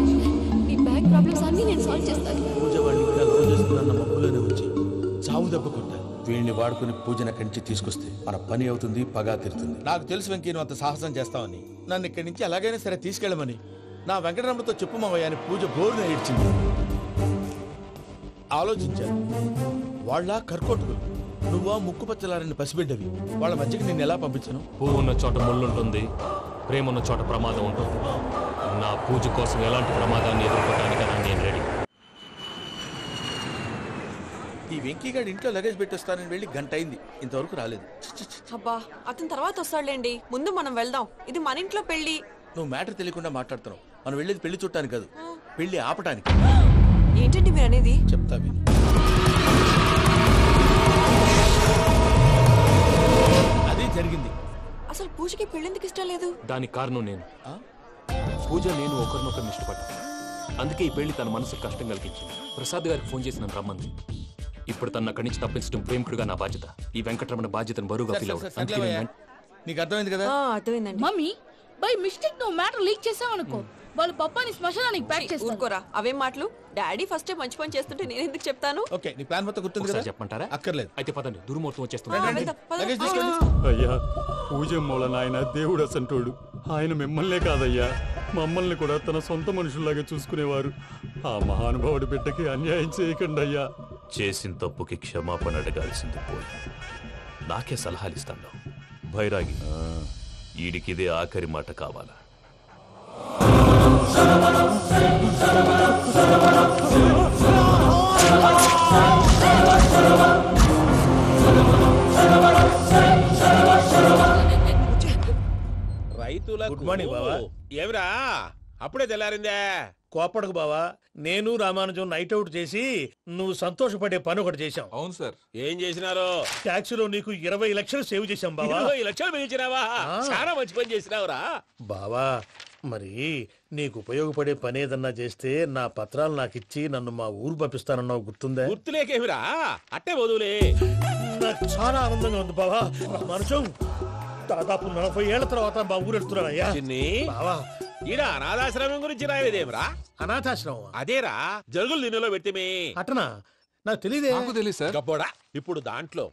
నీ బ్యాంక్ ప్రాబ్లమ్స్ అన్ని నేను సాల్వ్ చేస్తాను. పూజ వాడిని ఇంకా లవ్ చేస్తున్న మబ్బులోనే వచ్చి చావు దెబ్బ కొట్టా. వీడిని వాడుకుని పూజన కంచి తీసుకొస్తే మన పని అవుతుంది, పగా తీరుతుంది. నాకు తెలుసు వెంకీ నువ్వు అంత సాహసం చేస్తావని. నన్ను ఇక్కడి నుంచి ఎలాగైనా సరే తీసుకెళ్ళమని నా వెంకటరమణతో చెప్పు మావయ్య అని పూజ బోరున ఏడ్చింది. ఆలోచించాను. వాళ్ళ కర్కోటకులు, నువ్వా ముక్కు పచ్చలారని పసిబిడ్డవి. వాళ్ళ మధ్యకి నేను ఎలా పంపించను? పువ్వు ఉన్న చోట ముళ్ళుంటుంది, ప్రేమ ఉన్న చోట ప్రమాదం ఉంటుంది. నా పూజ కోసం ఎలాంటి ప్రమాదాన్ని ఎదుర్కోవడానికైనా నేను రెడీ. ఈ వెంకీగాడి ఇంట్లో లగేజ్ పెట్టొస్తానని వెళ్ళి గంట అయింది, ఇంతవరకు రాలేదు. అబ్బా, అతని తర్వాత వస్తాడులేండి. ముందు మనం వెళ్దాం. ఇది మన ఇంట్లో పెళ్లి. నువ్వు మ్యాటర్ తెలియకుండా మాట్లాడుతున్నావు. మనం వెళ్ళేది పెళ్లి చూడటానికి కాదు, పెళ్లి ఆపటానికి. ఏంటండి మీరు అనేది? చెప్తా విను. అది జరిగింది. అసలు పూజకి పెళ్ళెందుకు ఇష్టం లేదు? దానికి కారణం నేను. పూజ నేను ఒకరినొకరిని ఇష్టపడ్డా. అందుకే ఈ పెళ్లి తన మనసుకు కష్టం కలిగించింది. ప్రసాద్ గారికి ఫోన్ చేసి నన్ను రమ్మంది. ఇప్పుడు తన అక్కడి నుంచి తప్పించడం ప్రేమికుడుగా నా బాధ్యత. ఈ వెంకటరమణ బాధ్యతను బరువుగా ఫీల్ అవుతుంది. నీకు అర్థమైంది కదా? అర్థమైందండి. మమ్మీ బై మిస్టేక్ నువ్వు మ్యాటర్ లీక్ చేసావనుకో, వాళ్ళ పప్పాని శ్మశానానికి ప్యాక్ చేస్తారు. ఊరుకోరా, అవేం మాటలు. డాడీ ఫస్ట్ మంచి పని చేస్తుంటే నేను ఎందుకు చెప్తాను? ఓకే, నీ ప్లాన్ మొత్తం గుర్తుంది కదా? చెప్పమంటారా? అక్కర్లేదు. అయితే పదండి, దుర్ముహూర్తం వచ్చేస్తుంది. అయ్యా, పూజ మూలన ఆయన దేవుడు అసంటోడు. ఆయన మిమ్మల్నే కాదయ్యా, మమ్మల్ని కూడా తన సొంత మనుషుల్లాగా చూసుకునేవారు. ఆ మహానుభావుడి బిడ్డకి అన్యాయం చేయకండి అయ్యా. చేసిన తప్పుకి క్షమాపణ అడగాల్సింది పోయి నాకే సలహాలు ఇస్తాను. భైరాగి, ఈడికిదే ఆఖరి మాట కావాలా? రైతుల గుడ్ మార్నింగ్ బావా. ఏమిరా అప్పుడే తెల్లారిందే? కోపడకు బావా, నేను రామానుజం నైట్ అవుట్ చేసి నువ్వు సంతోషపడే పని ఒకటి చేశాం. అవును సార్. ఏం చేసినారు? ట్యాక్సీలో నీకు 20 లక్షలు సేవ్ చేశాం బావా. 20 లక్షలు మిగిల్చినావా? చాలా మంచి పని చేసినావురా బావా. మరి నీకు ఉపయోగపడే పని ఏదన్నా చేస్తే నా పత్రాలు నాకు ఇచ్చి నన్ను మా ఊరు పంపిస్తానన్నావు, గుర్తుందా? గుర్తులేకేమిరా, అట్టే వదులే. నాకు చాలా ఆనందంగా ఉంది బావా. రామానుజం దాదాపు 40 ఏళ్ల తర్వాత మా ఊరు వెళ్తున్నానయ్యా. బావా, ఈడ అనాథాశ్రమం గురించి రాలేదేమిరా? అనాథాశ్రమం అదేరా, జరుగులు దీనిలో పెట్టిమే. అటనా? నాకు తెలియదే. నాకు తెలియదు సార్. గబ్బోడా, ఇప్పుడు దాంట్లో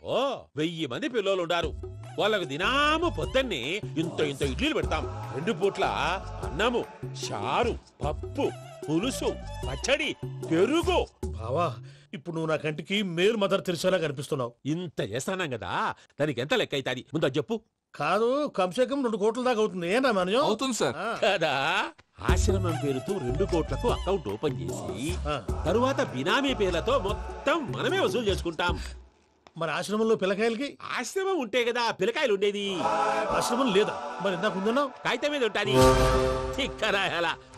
1000 మంది పిల్లలు ఉండారు. వాళ్ళకు దినాము పొద్దున్నే ఇంత ఇంత ఇడ్లీలు పెడతాం. 2 పూట్ల అన్నము, చారు, పప్పు, పులుసు, పచ్చడి, పెరుగు. బావా, ఇప్పుడు నువ్వు నా కంటికి మేరు మదర్ తెరిసేలా కనిపిస్తున్నావు. ఇంత చేస్తానం కదా, దానికి ఎంత లెక్క అవుతుంది ముందు అది చెప్పు. కాదు, కంసే కం 2 కోట్ల దాకా అవుతుంది. ఏం రామానుజం? అవుతుంది సార్. కదా, ఆశ్రమం పేరుతో 2 కోట్లకు అకౌంట్ ఓపెన్ చేసి తరువాత బినామీ పేర్లతో మొత్తం మనమే వసూలు చేసుకుంటాం. మరి ఆశ్రమంలో పిల్లకాయలకి? ఆశ్రమం ఉంటే కదా పిల్లకాయలు ఉండేది. ఆశ్రమం లేదా? మరి ఇందాక ఉందన్నావు. కాగితం మీద ఉంటాది.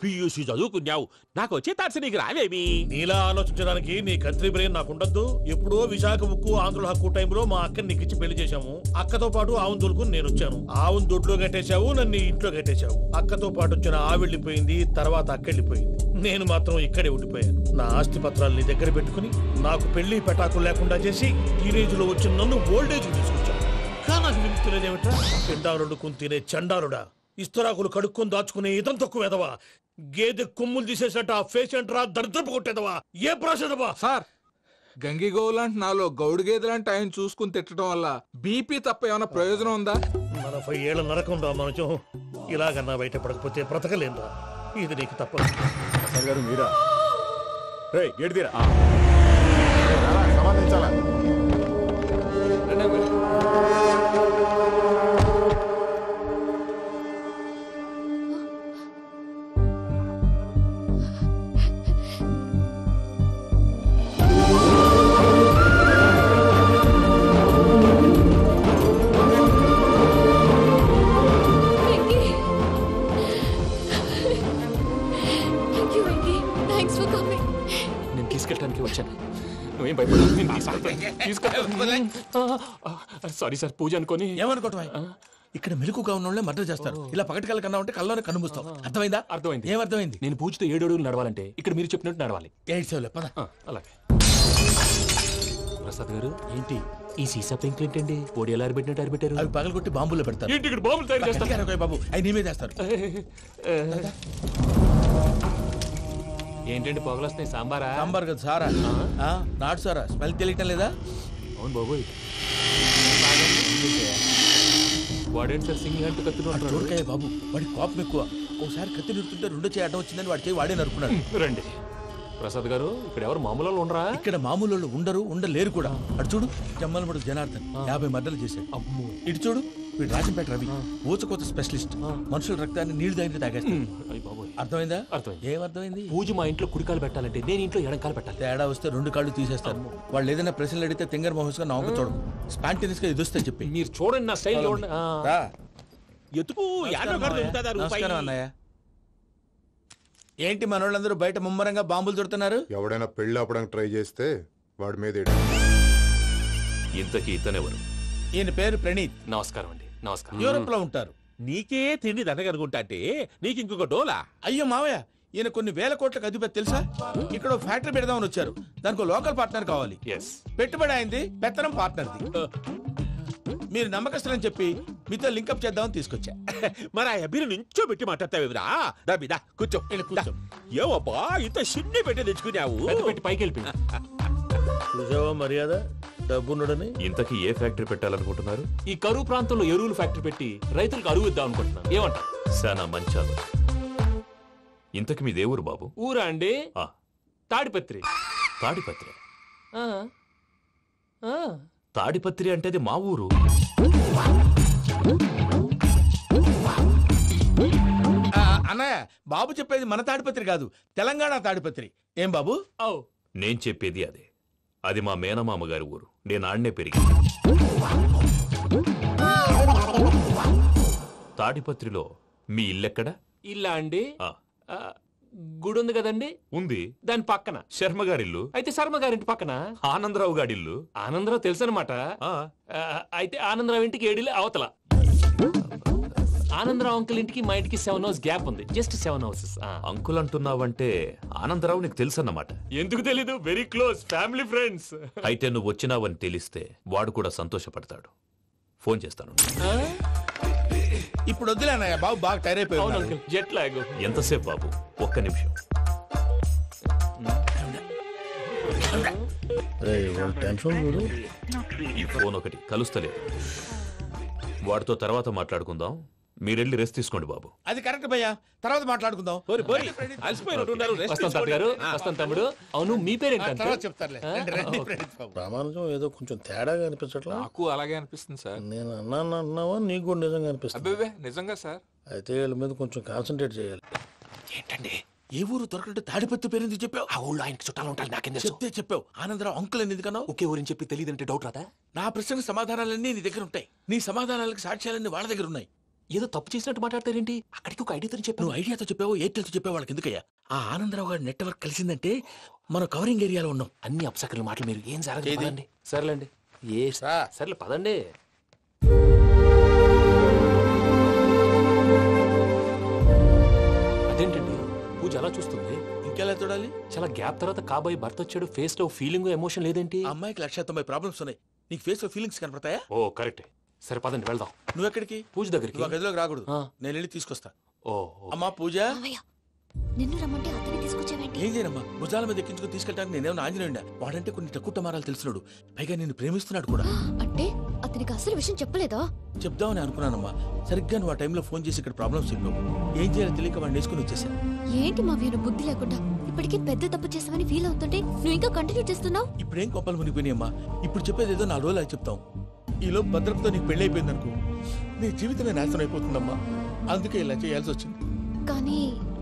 పియూసీ చదువుకున్నావు, నాకు వచ్చే తాట్స్ నీకు రావేమి? నీలా ఆలోచించడానికి నీ కత్రి బ్రెయిన్ నాకు ఉండద్దు. ఎప్పుడో విశాఖ ఉక్కు ఆంధ్రుల హక్కు టైంలో మా అక్కని నీకిచ్చి పెళ్లి చేశాము. అక్కతో పాటు ఆవును దొడుకుని నేను వచ్చాను. ఆవును దొడ్లో కట్టేశావు, నన్ను ఇంట్లో కట్టేశావు. అక్కతో పాటు వచ్చిన ఆవిళ్ళిపోయింది, తర్వాత అక్కెళ్ళిపోయింది. నేను మాత్రం ఇక్కడే ఉండిపోయాను. నా ఆస్తి పత్రాలు నీ దగ్గర పెట్టుకుని నాకు పెళ్లి పెటాకులు లేకుండా చేసి టీనేజ్ లో వచ్చిన నన్ను ఓల్డేజ్ తీసుకొచ్చాను. కానీ నాకు విముక్తులేదేమిట్రా? పిండారుడుకుని తినే చండారుడా, ఇస్తరాకులు కడుక్కొని దాచుకునే ఇతం తక్కువ ఎదవా, గేదె కొమ్ములు తీసేసట ఆ పేషెంట్ రా దరిద్రపు కొట్టేదవా, ఏ ప్రాసెదవా? సార్ గంగి గోవులాంటి నాలో గౌడు గేదెలాంటి ఆయన చూసుకుని తిట్టడం వల్ల బీపీ తప్ప ఏమైనా ప్రయోజనం ఉందా? 40 ఏళ్ల నరకం రా మనచం. ఇలాగన్నా బయటపడకపోతే బ్రతకలేనురా. ఇది నీకు తప్పదు. గారు మీరా? గేట్ తీరా. సంబంధించాలా? నేను తీసుకెళ్ళడానికి వచ్చాను. నువ్వేం భయపడవు, నేను తీసుకెళ్తాను. సారీ సార్, పూజ అనుకోని. ఏమనుకోవటం? ఇక్కడ మెలకుగా ఉన్న వాళ్ళే మర్డర్ చేస్తారు. ఇలా పగటి కళ్ళ కన్నా ఉంటే కళ్ళలోనే కనుమూస్తావు. అర్థమైందా? అర్థమైంది. ఏమర్థమైంది? నేను పూజతో 7 అడుగులు నడవాలంటే ఇక్కడ మీరు చెప్పినట్టు నడవాలి. 8 సేవలే పద. అలాగే. ప్రసాద్ గారు, ఏంటి ఈ సీసా పెంకులు ఏంటండి? పొడి ఎలా అరబెట్టినట్టు అరబెట్టారు? అవి పగలగొట్టి బాంబుల్లో పెడతారు. ఏంటి ఇక్కడ బాంబులు తయారు చేస్తారు? బాబు అవి నీ మీద వేస్తారు. ఏంటండి పొగలొస్తున్నాయి? సాంబారా? సాంబార్ కదా సారా. నాటు సారా. స్మెల్ తెలియటం లేదా? అవును బాబోయ్. వాడేంటి సార్ సింగిల్ హ్యాండ్ కత్తి చూడకాయ బాబు, వాడి కోపం ఎక్కువ. ఒకసారి కత్తి నిరుతుంటే 2 చేయి అడ్డం వచ్చిందని వాడి చేయి వాడే నరుకున్నాడు. రండి ప్రసాద్ గారు, ఇక్కడ ఎవరు మామూలు వాళ్ళు ఉండరా? ఇక్కడ మామూలు ఉండరు, ఉండలేరు కూడా. అటు చూడు, జమ్మలమడు జనార్దన్ 50 మర్డర్లు చేశాడు. ఇటు చూడు, వీడు రాజంపేట రవి ఊచకోత స్పెషలిస్ట్. మనుషుల రక్తాన్ని నీళ్లు దగ్గర తాగేస్తాడు. అర్థమైందా? అర్థమైంది. ఏమర్థమైంది? పూజ మా ఇంట్లో కుడికాలు పెట్టాలంటే నేను ఇంట్లో ఎడంకాలు పెట్టాలి. తేడా వస్తే 2 కాళ్ళు తీసేస్తారు. వాళ్ళు ఏదైనా ప్రశ్నలు అడిగితే తింగర్ మహోస్ గా నవ్వు చూడదు. స్పాంటినియస్ గా ఎదుస్తే చెప్పి. మీరు చూడండి, నా స్టైల్ చూడండి. ఎత్తుకు నమస్కారం అన్నయ్య. ఏంటి మనోళ్ళందరూ బయట ముమ్మరంగా బాంబులు దొరుకుతున్నారు? ఎవడైనా పెళ్లి ఆపడానికి ట్రై చేస్తే వాడి మీద ఇంతకీ ఇతనెవరు? ఈయన పేరు ప్రణీత్. నమస్కారం అండి. నమస్కారం. యూరోప్ లో ఉంటారు. నీకే తిండి దండగనుకుంటా అంటే నీకు ఇంకొక డోలా? అయ్యో మావయ్య, ఈయన కొన్ని వేల కోట్లకు అధిపతి తెలుసా? ఇక్కడ ఫ్యాక్టరీ పెడదామని వచ్చారు. దానికి లోకల్ పార్ట్నర్ కావాలి. పెట్టుబడి అయింది, పెత్తనం పార్ట్నర్ది. మీరు నమ్మకస్తులని చెప్పి మీతో లింకప్ చేద్దామని తీసుకొచ్చా. మరి ఆ అబ్బిని నుంచో పెట్టి మాట్లాడతావేమిరా? దాబిదా కూర్చో. ఏవబ్బా ఇంత సిన్ని పెట్టి తెచ్చుకున్నావు? పెట్టి పైకి వెళ్ళిపోయి చూసావా మర్యాద డబ్బున్నడని. ఇంతకీ ఏ ఫ్యాక్టరీ పెట్టాలనుకుంటున్నారు? ఈ కరువు ప్రాంతంలో ఎరువులు ఫ్యాక్టరీ పెట్టి రైతులకు అరువు ఇద్దాం అనుకుంటున్నాను. ఏమంటారు? శానా మంచాలు. ఇంతకి మీ దేవురు బాబు? ఊరా అండి? తాడిపత్రి. తాడిపత్రి? తాడిపత్రి అంటే అది మా ఊరు. అన్నయ్య, బాబు చెప్పేది మన తాడిపత్రి కాదు, తెలంగాణ తాడిపత్రి. ఏం బాబు? నేను చెప్పేది అదే. అది మా మేనమామ గారి ఊరు. నేను ఆడనే పెరిగి. తాడిపత్రిలో మీ ఇల్లెక్కడ? ఇల్లా అండి? గుడి ఉంది కదండి? ఉంది. దాని పక్కన శర్మ గారిల్లు. అయితే శర్మ గారింటి పక్కన ఆనందరావు గారిల్లు. ఆనందరావు తెలుసు అనమాట. అయితే ఆనందరావు ఇంటికి 7 అవతల. ఆనందరావు అంకుల్ ఇంటికి మా ఇంటికి 7 hours గ్యాప్ ఉంది. Just 7 hours. అంకుల్ అంటున్నావంటే ఆనందరావు నీకు తెలుసు అన్నమాట. ఎందుకు తెలీదు? Very close family friends. అయితే నువ్వు వచ్చినావని తెలిస్తే వాడు కూడా సంతోషపడతాడు. ఫోన్ చేస్తాను. ఇప్పుడు వద్దులే అన్నయ్య, బాబు బాగా టైర్ అయిపోయాడు. Jet lag. ఎంతసేపు బాబు? ఒక్క నిమిషం. ఈ ఫోన్ ఒకటి కలుస్తలేదు. వాడితో తర్వాత మాట్లాడుకుందాం. మీరెళ్ళి రెస్ట్ తీసుకోండి బాబు. అది కరెక్ట్ భయ్యా, తర్వాత మాట్లాడుకుందాం. వస్తాను తమ్ముడు. అవును, మీ పేరేంటి? చెప్తారులే. రామానుజం ఏదో కొంచెం తేడాగా అనిపించట్లా? నాకు అలాగే అనిపిస్తుంది సార్. నేను అన్నావా? నీకు కూడా నిజంగా అనిపిస్తుంది? నిజంగా సార్. అయితే వీళ్ళ మీద కొంచెం కాన్సన్ట్రేట్ చేయాలి. ఏంటండి ఏ ఊరు దొరకట్టు తాడిపత్రి పేరు ఎందుకు చెప్పావు? ఆ ఊళ్ళో ఆయనకి చుట్టాలు ఉంటారు. నాకేం చెప్తే చెప్పావు. ఆనందరావు అంకుల్ అని ఎందుకన్నావు? ఒకే ఊరిని చెప్పి తెలియదంటే డౌట్ రాదా? నా ప్రశ్నకు సమాధానాలన్నీ నీ దగ్గర ఉంటాయి. నీ సమాధానాలకు సాక్ష్యాలన్నీ వాళ్ళ దగ్గర ఉన్నాయి. ఏదో తప్పు చేసినట్టు మాట్లాడతారేంటి? అక్కడికి ఒక ఐడియాతో చెప్పావు. నువ్వు ఐడియాతో చెప్పావో ఎయిర్టెల్తో చెప్పావు వాళ్ళకి ఎందుకయ్యా? ఆ ఆనందరావు గారి నెట్వర్క్ కలిసిందంటే మనం కవరింగ్ ఏరియాలో ఉన్నాం. అన్ని అప్సకర్ల మాటలు మీరు ఏం జరగదండి. సర్లేండి. సర్లే పదండి. అదేంటండి పూజ అలా చూస్తుంది? ఇంకెలా చూడాలి? చాలా గ్యాప్ తర్వాత కాబోయే భర్త వచ్చాడు, ఫేస్ లో ఫీలింగ్ ఎమోషన్ లేదేంటి? అమ్మాయికి 190 ప్రాబ్లమ్స్ ఉన్నాయి. నీకు ఫేస్ లో ఫీలింగ్స్ కనపడతాయా? ఓ కరెక్టే. సరే పదండి వెళ్దాం. నువ్వు ఎక్కడికి? పూజ దగ్గరికి. నువ్వు గదిలోకి రాకూడదు, నేను వెళ్ళి తీసుకొస్తా. ఓ అమ్మా పూజ, నిన్ను రమ్మంటే అతన్ని తీసుకొచ్చావేంటి? ఏం చేయనమ్మా, భుజాల మీద ఎక్కించుకుని తీసుకెళ్ళడానికి నేనేమో ఆంజనేయుడా? వాడంటే కొన్ని తక్కువ టమారాలు తెలిసినాడు, పైగా నిన్ను ప్రేమిస్తున్నాడు కూడా. అంటే అతనికి అసలు విషయం చెప్పలేదా? చెప్దామని అనుకున్నానమ్మా, సరిగ్గా నువ్వు ఆ టైంలో ఫోన్ చేసి ఇక్కడ ప్రాబ్లమ్స్ చెప్పావు. ఏం చేయాలో తెలియక వాడిని వేసుకుని వచ్చేసా. ఏంటి మా వీరు బుద్ధి లేకుండా ఇప్పటికీ పెద్ద తప్పు చేసావని ఫీల్ అవుతుంటే నువ్వు ఇంకా కంటిన్యూ చేస్తున్నావు? ఇప్పుడేం కోపాలు మునిగిపోయినాయమ్మా. ఇప్పుడు చెప్పేది ఏదో 4 రోజులు అది చెప్తాం. ఈలోపు భద్రతతో నీకు పెళ్లి అయిపోయింది అనుకో, నీ జీవితమే నాశనం అయిపోతుందమ్మా. అందుకే ఇలా చేయాల్సి వచ్చింది.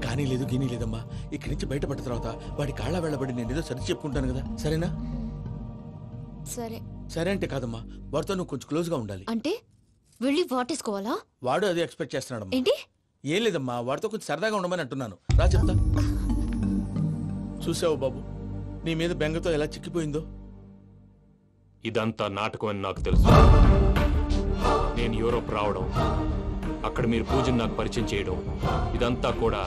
కానీ లేదు గీనీ లేదమ్మా. ఇక్కడి నుంచి బయటపడ్డ తర్వాత వాడి కాళ్ళ వెళ్ళబడి నేను ఏదో సరి చెప్పుకుంటాను కదా, సరేనా? సరే అంటే కాదమ్మా, వాడితో నువ్వు కొంచెం క్లోజ్ గా ఉండాలి. అంటే వెళ్ళి వాటేసుకోవాలా? వాడు అదే ఎక్స్పెక్ట్ చేస్తున్నాడమ్మా. ఏంటి? ఏం లేదమ్మా, వాడితో కొంచెం సరదాగా ఉండమని అంటున్నాను. రా చెప్తా. చూసావు బాబు, నీ మీద బెంగతో ఎలా చిక్కిపోయిందో. ఇదంతా నాటకం అని నాకు తెలుసు. నేను యూరోప్ రావడం, అక్కడ మీరు పూజను నాకు పరిచయం చేయడం, ఇదంతా కూడా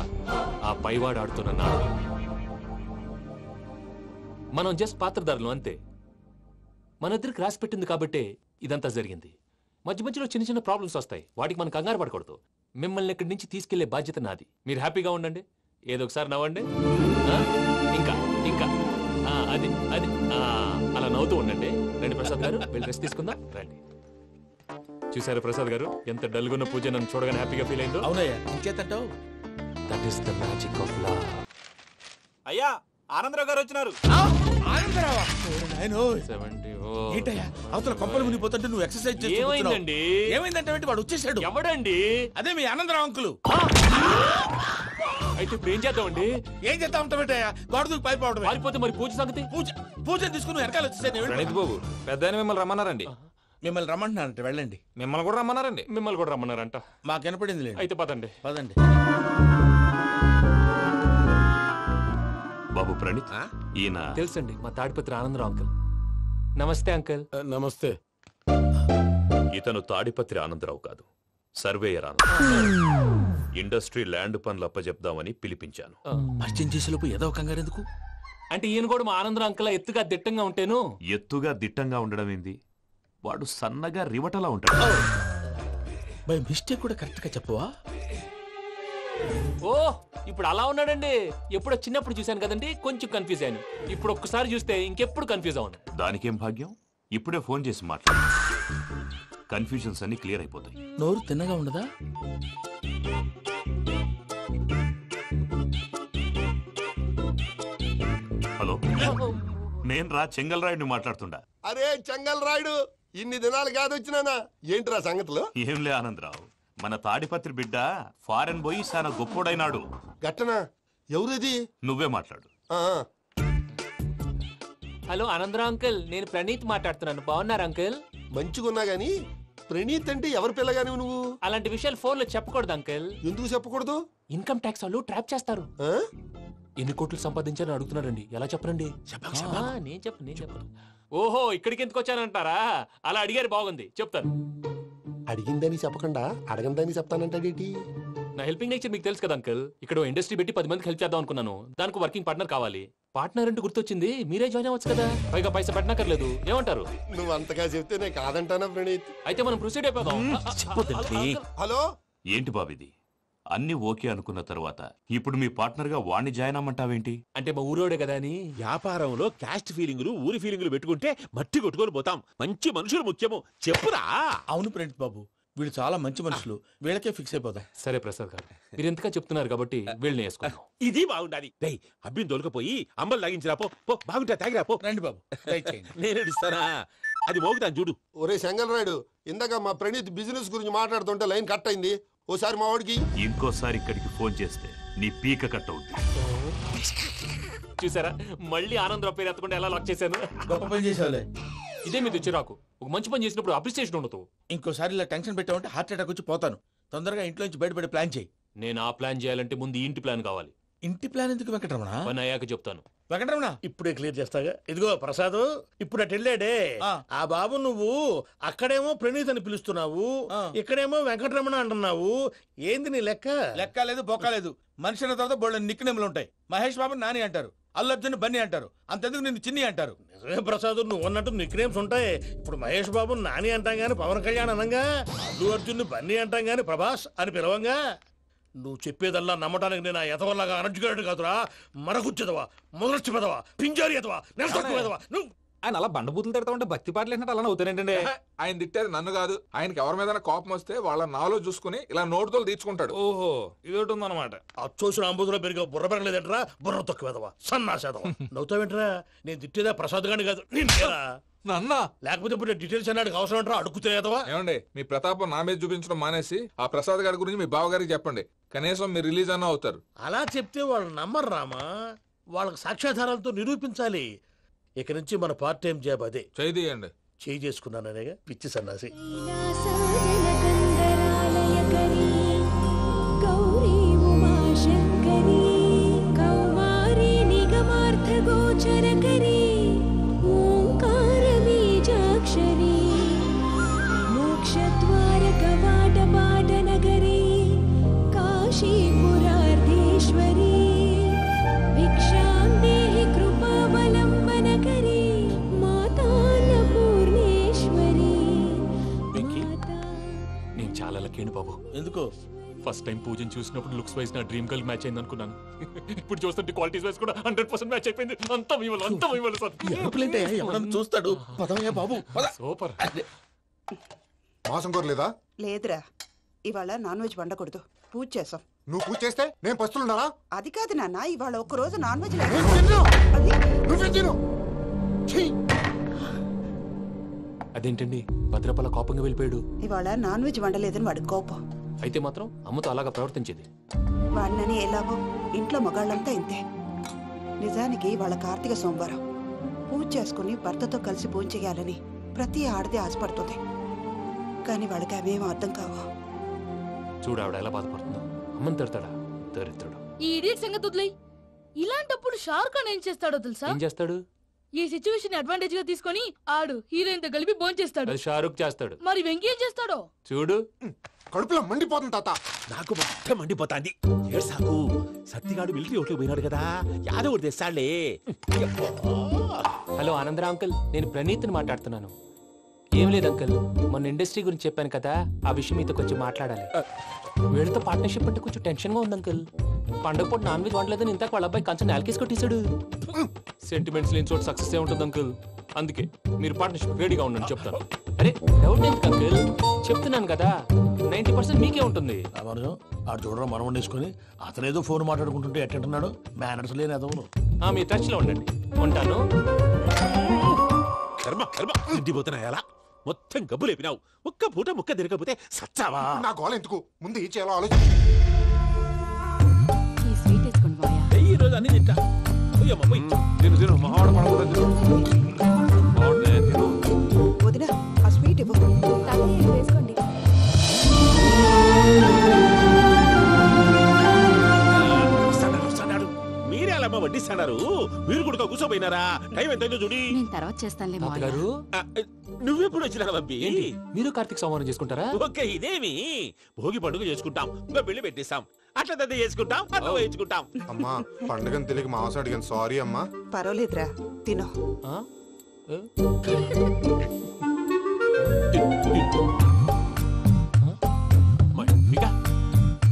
ఆ పైవాడు ఆడుతున్న నాటకం. మనం జస్ట్ పాత్రధారులు అంతే. మన ఇద్దరికి రాసి పెట్టింది కాబట్టే ఇదంతా జరిగింది. మధ్య మధ్యలో చిన్న చిన్న ప్రాబ్లమ్స్ వస్తాయి, వాటికి మనం కంగారు పడకూడదు. మిమ్మల్ని ఇక్కడి నుంచి తీసుకెళ్లే బాధ్యత నాది. మీరు హ్యాపీగా ఉండండి, ఏదో ఒకసారి నవ్వండి. ఇంకా ఇంకా అది అది అలా నవ్వుతూ ఉండండి. రండి ప్రసాద్ గారు, వెళ్ళి రెస్ట్ తీసుకుందాం. రండి. చూసారా ప్రసాద్ గారు, ఎంత డల్గున్న పూజ నన్ను చూడగానే హ్యాపీగా ఫీల్ అయిందో? అవునయ్యా, ఇంకేతంటావు? That is the magic of love. అయ్యా ఆనందరావు గారు వచ్చినారు. ఏంటయ్యా అవతల కొంపలు మునిగిపోతుంటే నువ్వు ఎక్సర్సైజ్ చేస్తూ ఏమైందండి? ఏమైందంటే వాడు వచ్చేసాడు. ఎవడండి? అదే మీ ఆనందరావు అంకులు. అయితే ఇప్పుడు ఏం చేద్దామండి? ఏం చేద్దాం ఉంటావేటయ్యా, గోడ దూకి పైపోవడం. పారిపోతే మరి పూజ సంగతి? పూజ తీసుకుని వెనకాల వచ్చేసాను. ప్రణీత్ బాబు, పెద్ద మిమ్మల్ని రమ్మన్నారండి. మిమ్మల్ని రమ్మంటున్నారంట, వెళ్ళండి. మిమ్మల్ని కూడా రమ్మన్నారండి. మిమ్మల్ని కూడా రమ్మన్నారంట. మాకు వినపడింది లేదు. అయితే పదండి. బాబు ప్రణీత్, ఈయన తెలుసండి, మా తాడిపత్రి ఆనందరావు అంకుల్. నమస్తే అంకుల్. నమస్తే. ఇతను తాడిపత్రి ఆనందరావు కాదు, సర్వేయర్ ఆనందరావు. ఇండస్ట్రీ ల్యాండ్ పనులు అప్పచెప్దామని పిలిపించాను. పరిచయం చేసేలోపు ఏదో కంగారు ఎందుకు? అంటే ఈయన కూడా మా ఆనందరావు అంకుల్ ఎత్తుగా దిట్టంగా ఉంటాను. ఎత్తుగా దిట్టంగా ఉండడం ఏంది, వాడు సన్నగా రివటలా ఉంటాడు. బై మిస్టేక్ కూడా కరెక్ట్ గా చెప్పవా? ఓ ఇప్పుడు అలా ఉన్నాడండి. ఎప్పుడో చిన్నప్పుడు చూశాను కదండి, కొంచెం కన్ఫ్యూజ్ అయ్యాను. ఇప్పుడు ఒక్కసారి చూస్తే ఇంకెప్పుడు కన్ఫ్యూజ్ అవును. దానికేం భాగ్యం, ఇప్పుడే ఫోన్ చేసి మాట్లాడు. కన్ఫ్యూజన్స్ అన్ని క్లియర్ అయిపోతాయి. నోరు తిన్నగా ఉండదా? హలో, నేను రా చెంగల్ రాయుడిని మాట్లాడుతుండా. అరే చెంగల్ రాయుడు, ఇన్ని దినాలు కాదు వచ్చినానా? ఏంట్రా సంగతులు? ఏంలే ఆనందరావు, మన తాడిపత్రి బిడ్డ ఫారెన్ పోయి చాలా గొప్పోడైనాడు. గట్టనా? ఎవరిది? నువ్వే మాట్లాడు. హలో ఆనందరావు అంకుల్, నేను ప్రణీత్ మాట్లాడుతున్నాను. బాగున్నారు అంకుల్? మంచిగున్నా గాని ప్రణీత్ అంటే ఎవరి పిల్లగాని నువ్వు? అలాంటి విషయాలు ఫోన్ లో చెప్పకూడదు అంకుల్. ఎందుకు చెప్పకూడదు? ఇన్కమ్ ట్యాక్స్ వాళ్ళు ట్రాప్ చేస్తారు. ఎన్ని కోట్లు సంపాదించాలని అడుగుతున్నారండి, ఎలా చెప్పరండి? నేను చెప్పను. ఓహో, ఇక్కడికి ఎందుకు వచ్చానంటారా? అలా అడిగారు, బాగుంది, చెప్తాను. అడిగిందని చెప్పకుండా అడగందని చెప్తానంటాడేంటి? నా హెల్పింగ్ నేచర్ మీకు తెలుసు కదా అంకుల్. ఇక్కడ ఇండస్ట్రీ పెట్టి 10 మందికి హెల్ప్ చేద్దాం అనుకున్నాను. దానికి వర్కింగ్ పార్ట్నర్ కావాలి. పార్ట్నర్ అంటే గుర్తొచ్చింది, మీరే జాయిన్ అవ్వచ్చు కదా, పైగా పైసా పెట్టనక్కర్లేదు. ఏమంటారు? నువ్వు అంతగా చెప్తేనే కాదంటానా ప్రణీత్? అయితే మనం ప్రొసీడ్ అయిపోదాం. హలో, ఏంటి బాబిది? అన్ని ఓకే అనుకున్న తర్వాత ఇప్పుడు మీ పార్ట్నర్ గా వాణ్ణి జాయిన్ అమ్మంటావేంటి? అంటే మా ఊరోడే కదా అని. వ్యాపారంలో క్యాస్ట్ ఫీలింగులు, ఊరి ఫీలింగులు పెట్టుకుంటే మట్టి కొట్టుకొని పోతాం. మంచి మనుషులు ముఖ్యము, చెప్పురా. అవును ప్రణీత్ బాబు, వీళ్ళు చాలా మంచి మనుషులు, వీళ్ళకే ఫిక్స్ అయిపోతాం. సరే ప్రసాద్ గారు, మీరు ఎంతగా చెప్తున్నారు కాబట్టి వీళ్ళని వేసుకున్నాం. ఇది బాగుండాలి. డై అబ్బిని తోలుకపోయి అంబలు తాగించిరా పో. బాగుంటా తాగిరా పో. రండి బాబు, నేను ఇస్తానా? అది మోగుతాను చూడు. ఒరే చెంగల్ రాయుడు, ఇందాక మా ప్రణీత్ బిజినెస్ గురించి మాట్లాడుతుంటే లైన్ కట్ అయింది. ఓసారి మా వాడికి ఇంకోసారి ఇక్కడికి ఫోన్ చేస్తే నీ పీక కట్ అవుతుంది. చూసారా, మళ్ళీ ఆనందరావు పేరు ఎత్తకుండా ఎలా లాక్ చేశాను. గొప్ప పని చేసావులే. ఇదే మీద చిరాకు. ఒక మంచి పని చేసినప్పుడు అప్రిసియేషన్ ఉండదు. ఇంకోసారి ఇలా టెన్షన్ పెట్టామంటే హార్ట్ అటాక్ వచ్చి పోతాను. తొందరగా ఇంట్లో నుంచి బయటపడే ప్లాన్ చేయి. నేను ఆ ప్లాన్ చేయాలంటే ముందు ఇంటి ప్లాన్ కావాలి. ఇంటి ప్లాన్ ఎందుకు వెంకటరమణ? పని అయ్యాక చెప్తాను. వెంకటరమణ ఇప్పుడే క్లియర్ చేస్తాగా. ఇదిగో ప్రసాద్, ఇప్పుడు అటు వెళ్ళాడే ఆ బాబు, నువ్వు అక్కడేమో ప్రణీత్ అని పిలుస్తున్నావు, ఇక్కడేమో వెంకటరమణ అంటున్నావు. ఏంది నీ లెక్క? లెక్క లేదు, బొక్క లేదు. మనిషి అన్న తర్వాత బోళ్ళ నిక్నెములు ఉంటాయి. మహేష్ బాబు నాని అంటారు, అల్లు అర్జున్ బన్నీ అంటారు, అంతెందుకు నిన్ను చిన్ని అంటారు. నిజమే ప్రసాద్, నువ్వు అన్నట్టు నిక్నేమ్స్ ఉంటాయి. ఇప్పుడు మహేష్ బాబు నాని అంటాం గాని పవన్ కళ్యాణ్ అనంగా, అల్లు అర్జున్ బన్నీ అంటాం గాని ప్రభాస్ అని పిలవంగా. నువ్వు చెప్పేదల్లా నమ్మటానికి నేను ఆ ఎతవల్లాగా అనర్జుకేటెడ్ కాదురా. మరగుచ్చదవా, మొదలచ్చి పెదవా, పింజారి ఎదవా, నెలసొక్కు పెదవా. నువ్వు ఆయన అలా బండబూతులు తిడతా ఉంటే భక్తి పాటలు ఏంటంటే అలా అవుతానంటే. ఆయన తిట్టేది నన్ను కాదు, ఆయనకి ఎవరి మీద కోపం వస్తే వాళ్ళ నాలో చూసుకుని ఇలా నోటుతో తీర్చుకుంటాడు. ఓహో, ఇదొకటి ఉందన్నమాట. అచ్చోసిన అంబుధులో పెరిగే బుర్ర పెరగలేదంటరా, బుర్ర తొక్కువేదవా, సన్నాసేదవా. నవ్వుతావేంట్రా? నేను తిట్టేదా ప్రసాద్ గాని కాదు, నిన్నేరా. నన్నా? లేకపోతే ఇప్పుడు డీటెయిల్స్ అన్నాడు అవసరం అంటారా? అడుగుతాయేదవా. ఏమండి, మీ ప్రతాపం నా మీద చూపించడం మానేసి ఆ ప్రసాద్ గారి గురించి మీ బావగారికి చెప్పండి. కనీసం మీరు రిలీజ్ అన్న అవుతారు. అలా చెప్తే వాళ్ళు నమ్మరు రామా. వాళ్ళకి సాక్ష్యాధారాలతో నిరూపించాలి. ఇక నుంచి మన పార్ట్ టైం జాబ్ అదే. చేయండి. చేయి చేసుకున్నాననేగా పిచ్చి సన్నాసి. బాబు ఎందుకు? ఫస్ట్ టైం పూజను చూసినప్పుడు లుక్స్ వైజ్ నా డ్రీమ్ గర్ల్ మ్యాచ్ అయింది అనుకున్నాను. ఇప్పుడు చూస్తుంటే క్వాలిటీస్ వైజ్ కూడా 100% మ్యాచ్ అయిపోయింది. అంతా మీ వల్ల సార్. చూస్తాడు. పదవయ్యా బాబు, సూపర్. మాసం కోరలేదా? లేదురా, ఇవాళ నాన్ వెజ్ వండకూడదు, పూజ చేసాం. నువ్వు పూజ చేస్తే నేను పస్తులున్నానా? అది కాదు నాన్న, ఇవాళ ఒక్క రోజు నాన్ వెజ్ అదేంటండి భద్రపల కోపంగా వెళ్ళిపోయాడు? ఇవాళ నాన్ వెజ్ వండలేదని వాడి కోపం. అయితే మాత్రం అమ్మతో అలాగా ప్రవర్తించేది. వాడినని ఎలాగో ఇంట్లో మగాళ్ళంతా ఇంతే. నిజానికి వాళ్ళ కార్తీక సోమవారం పూజ చేసుకుని భర్తతో కలిసి పూజ చేయాలని ప్రతి ఆడది ఆశపడుతుంది. కానీ వాళ్ళకి అవేం అర్థం కావు. చూడు ఆవిడ ఎలా బాధపడుతుందో. అమ్మని తిడతాడా దరిద్రుడు. ఈ ఇడియట్ సంగతి వదిలేయ్. ఇలాంటప్పుడు షారుఖ్ ఖాన్ ఏం చేస్తాడో తెలుసా? ఏం చేస్తాడు? ఈ సిచ్యువేషన్ అడ్వాంటేజ్ గా తీసుకొని ఆడు హీరోయిన్ తో కలిపి బోన్ చేస్తాడు. అది షారుఖ్ చేస్తాడు. మరి వెంకీ ఏం చేస్తాడో చూడు. కడుపులో మండిపోతుంది తాత. నాకు మొత్తం మండిపోతాంది. ఏడ్సాకు, సత్తిగాడు మిలిటరీ ఓట్లు పోయినాడు కదా, యాదవ్ తెస్తాడులే. హలో ఆనందరా అంకుల్, నేను ప్రణీత్ని మాట్లాడుతున్నాను. ఏం లేదు అంకుల్, మొన్న ఇండస్ట్రీ గురించి చెప్పాను కదా, ఆ విషయం మీతో కొంచెం మాట్లాడాలి. వీళ్ళతో పార్ట్నర్షిప్ అంటే కొంచెం టెన్షన్ గా ఉంది అంకుల్. పండగ పూట నాన్ వెజ్ వండలేదని ఇంతకు వాళ్ళ అబ్బాయి కంచెం నేలకేసి కొట్టేశాడు. సెంటిమెంట్స్ లేని చోట సక్సెస్ ఏ ఉంటుంది అంకుల్. అందుకే మీరు పార్ట్నర్షిప్ రెడీగా ఉండండి చెప్తాను. అరే డౌట్ ఎందుకు అంకుల్, చెప్తున్నాను కదా 90% మీకే ఉంటుంది. ఆడు చూడడం మనం వండేసుకుని అతనేదో ఫోన్ మాట్లాడుకుంటుంటే ఎట్టంటున్నాడు. మేనర్స్ లేని అదవును. మీ టచ్ లో ఉండండి. ఉంటాను. కర్మ కర్మ తిండిపోతున్నా ఎలా మొత్తం గబ్బు లేపినావు. ఒక్క పూట ముక్క తిరగకపోతే సచ్చావా? నా గోల ఎందుకు, ముందు ఏం చేయాలో ఆలోచించు. ఈ రోజు అన్ని తింటా. వదినా ఆ స్వీట్ ఇవ్వు. వేసుకోండి. మీరే అలా వడ్డిస్తాడారు. మీరు కూడా కూర్చోపోయినారా? టైం ఎంతైందో చూడి. నేను తర్వాత చేస్తానులే గారు. నువ్వెప్పుడు వచ్చినా బంబి? మీరు కార్తీక సంహారం చేసుకుంటారా? ఓకే, ఇదేమి భోగి పండుగ చేసుకుంటాం, ఇంకా పెళ్లి పెట్టేస్తాం, అట్లా దద్ద చేసుకుంటాం, అట్లా వేయించుకుంటాం. అమ్మా పండుగని తెలియక మాంసం అడిగాను, సారీ అమ్మా. పర్వాలేదురా, తినో.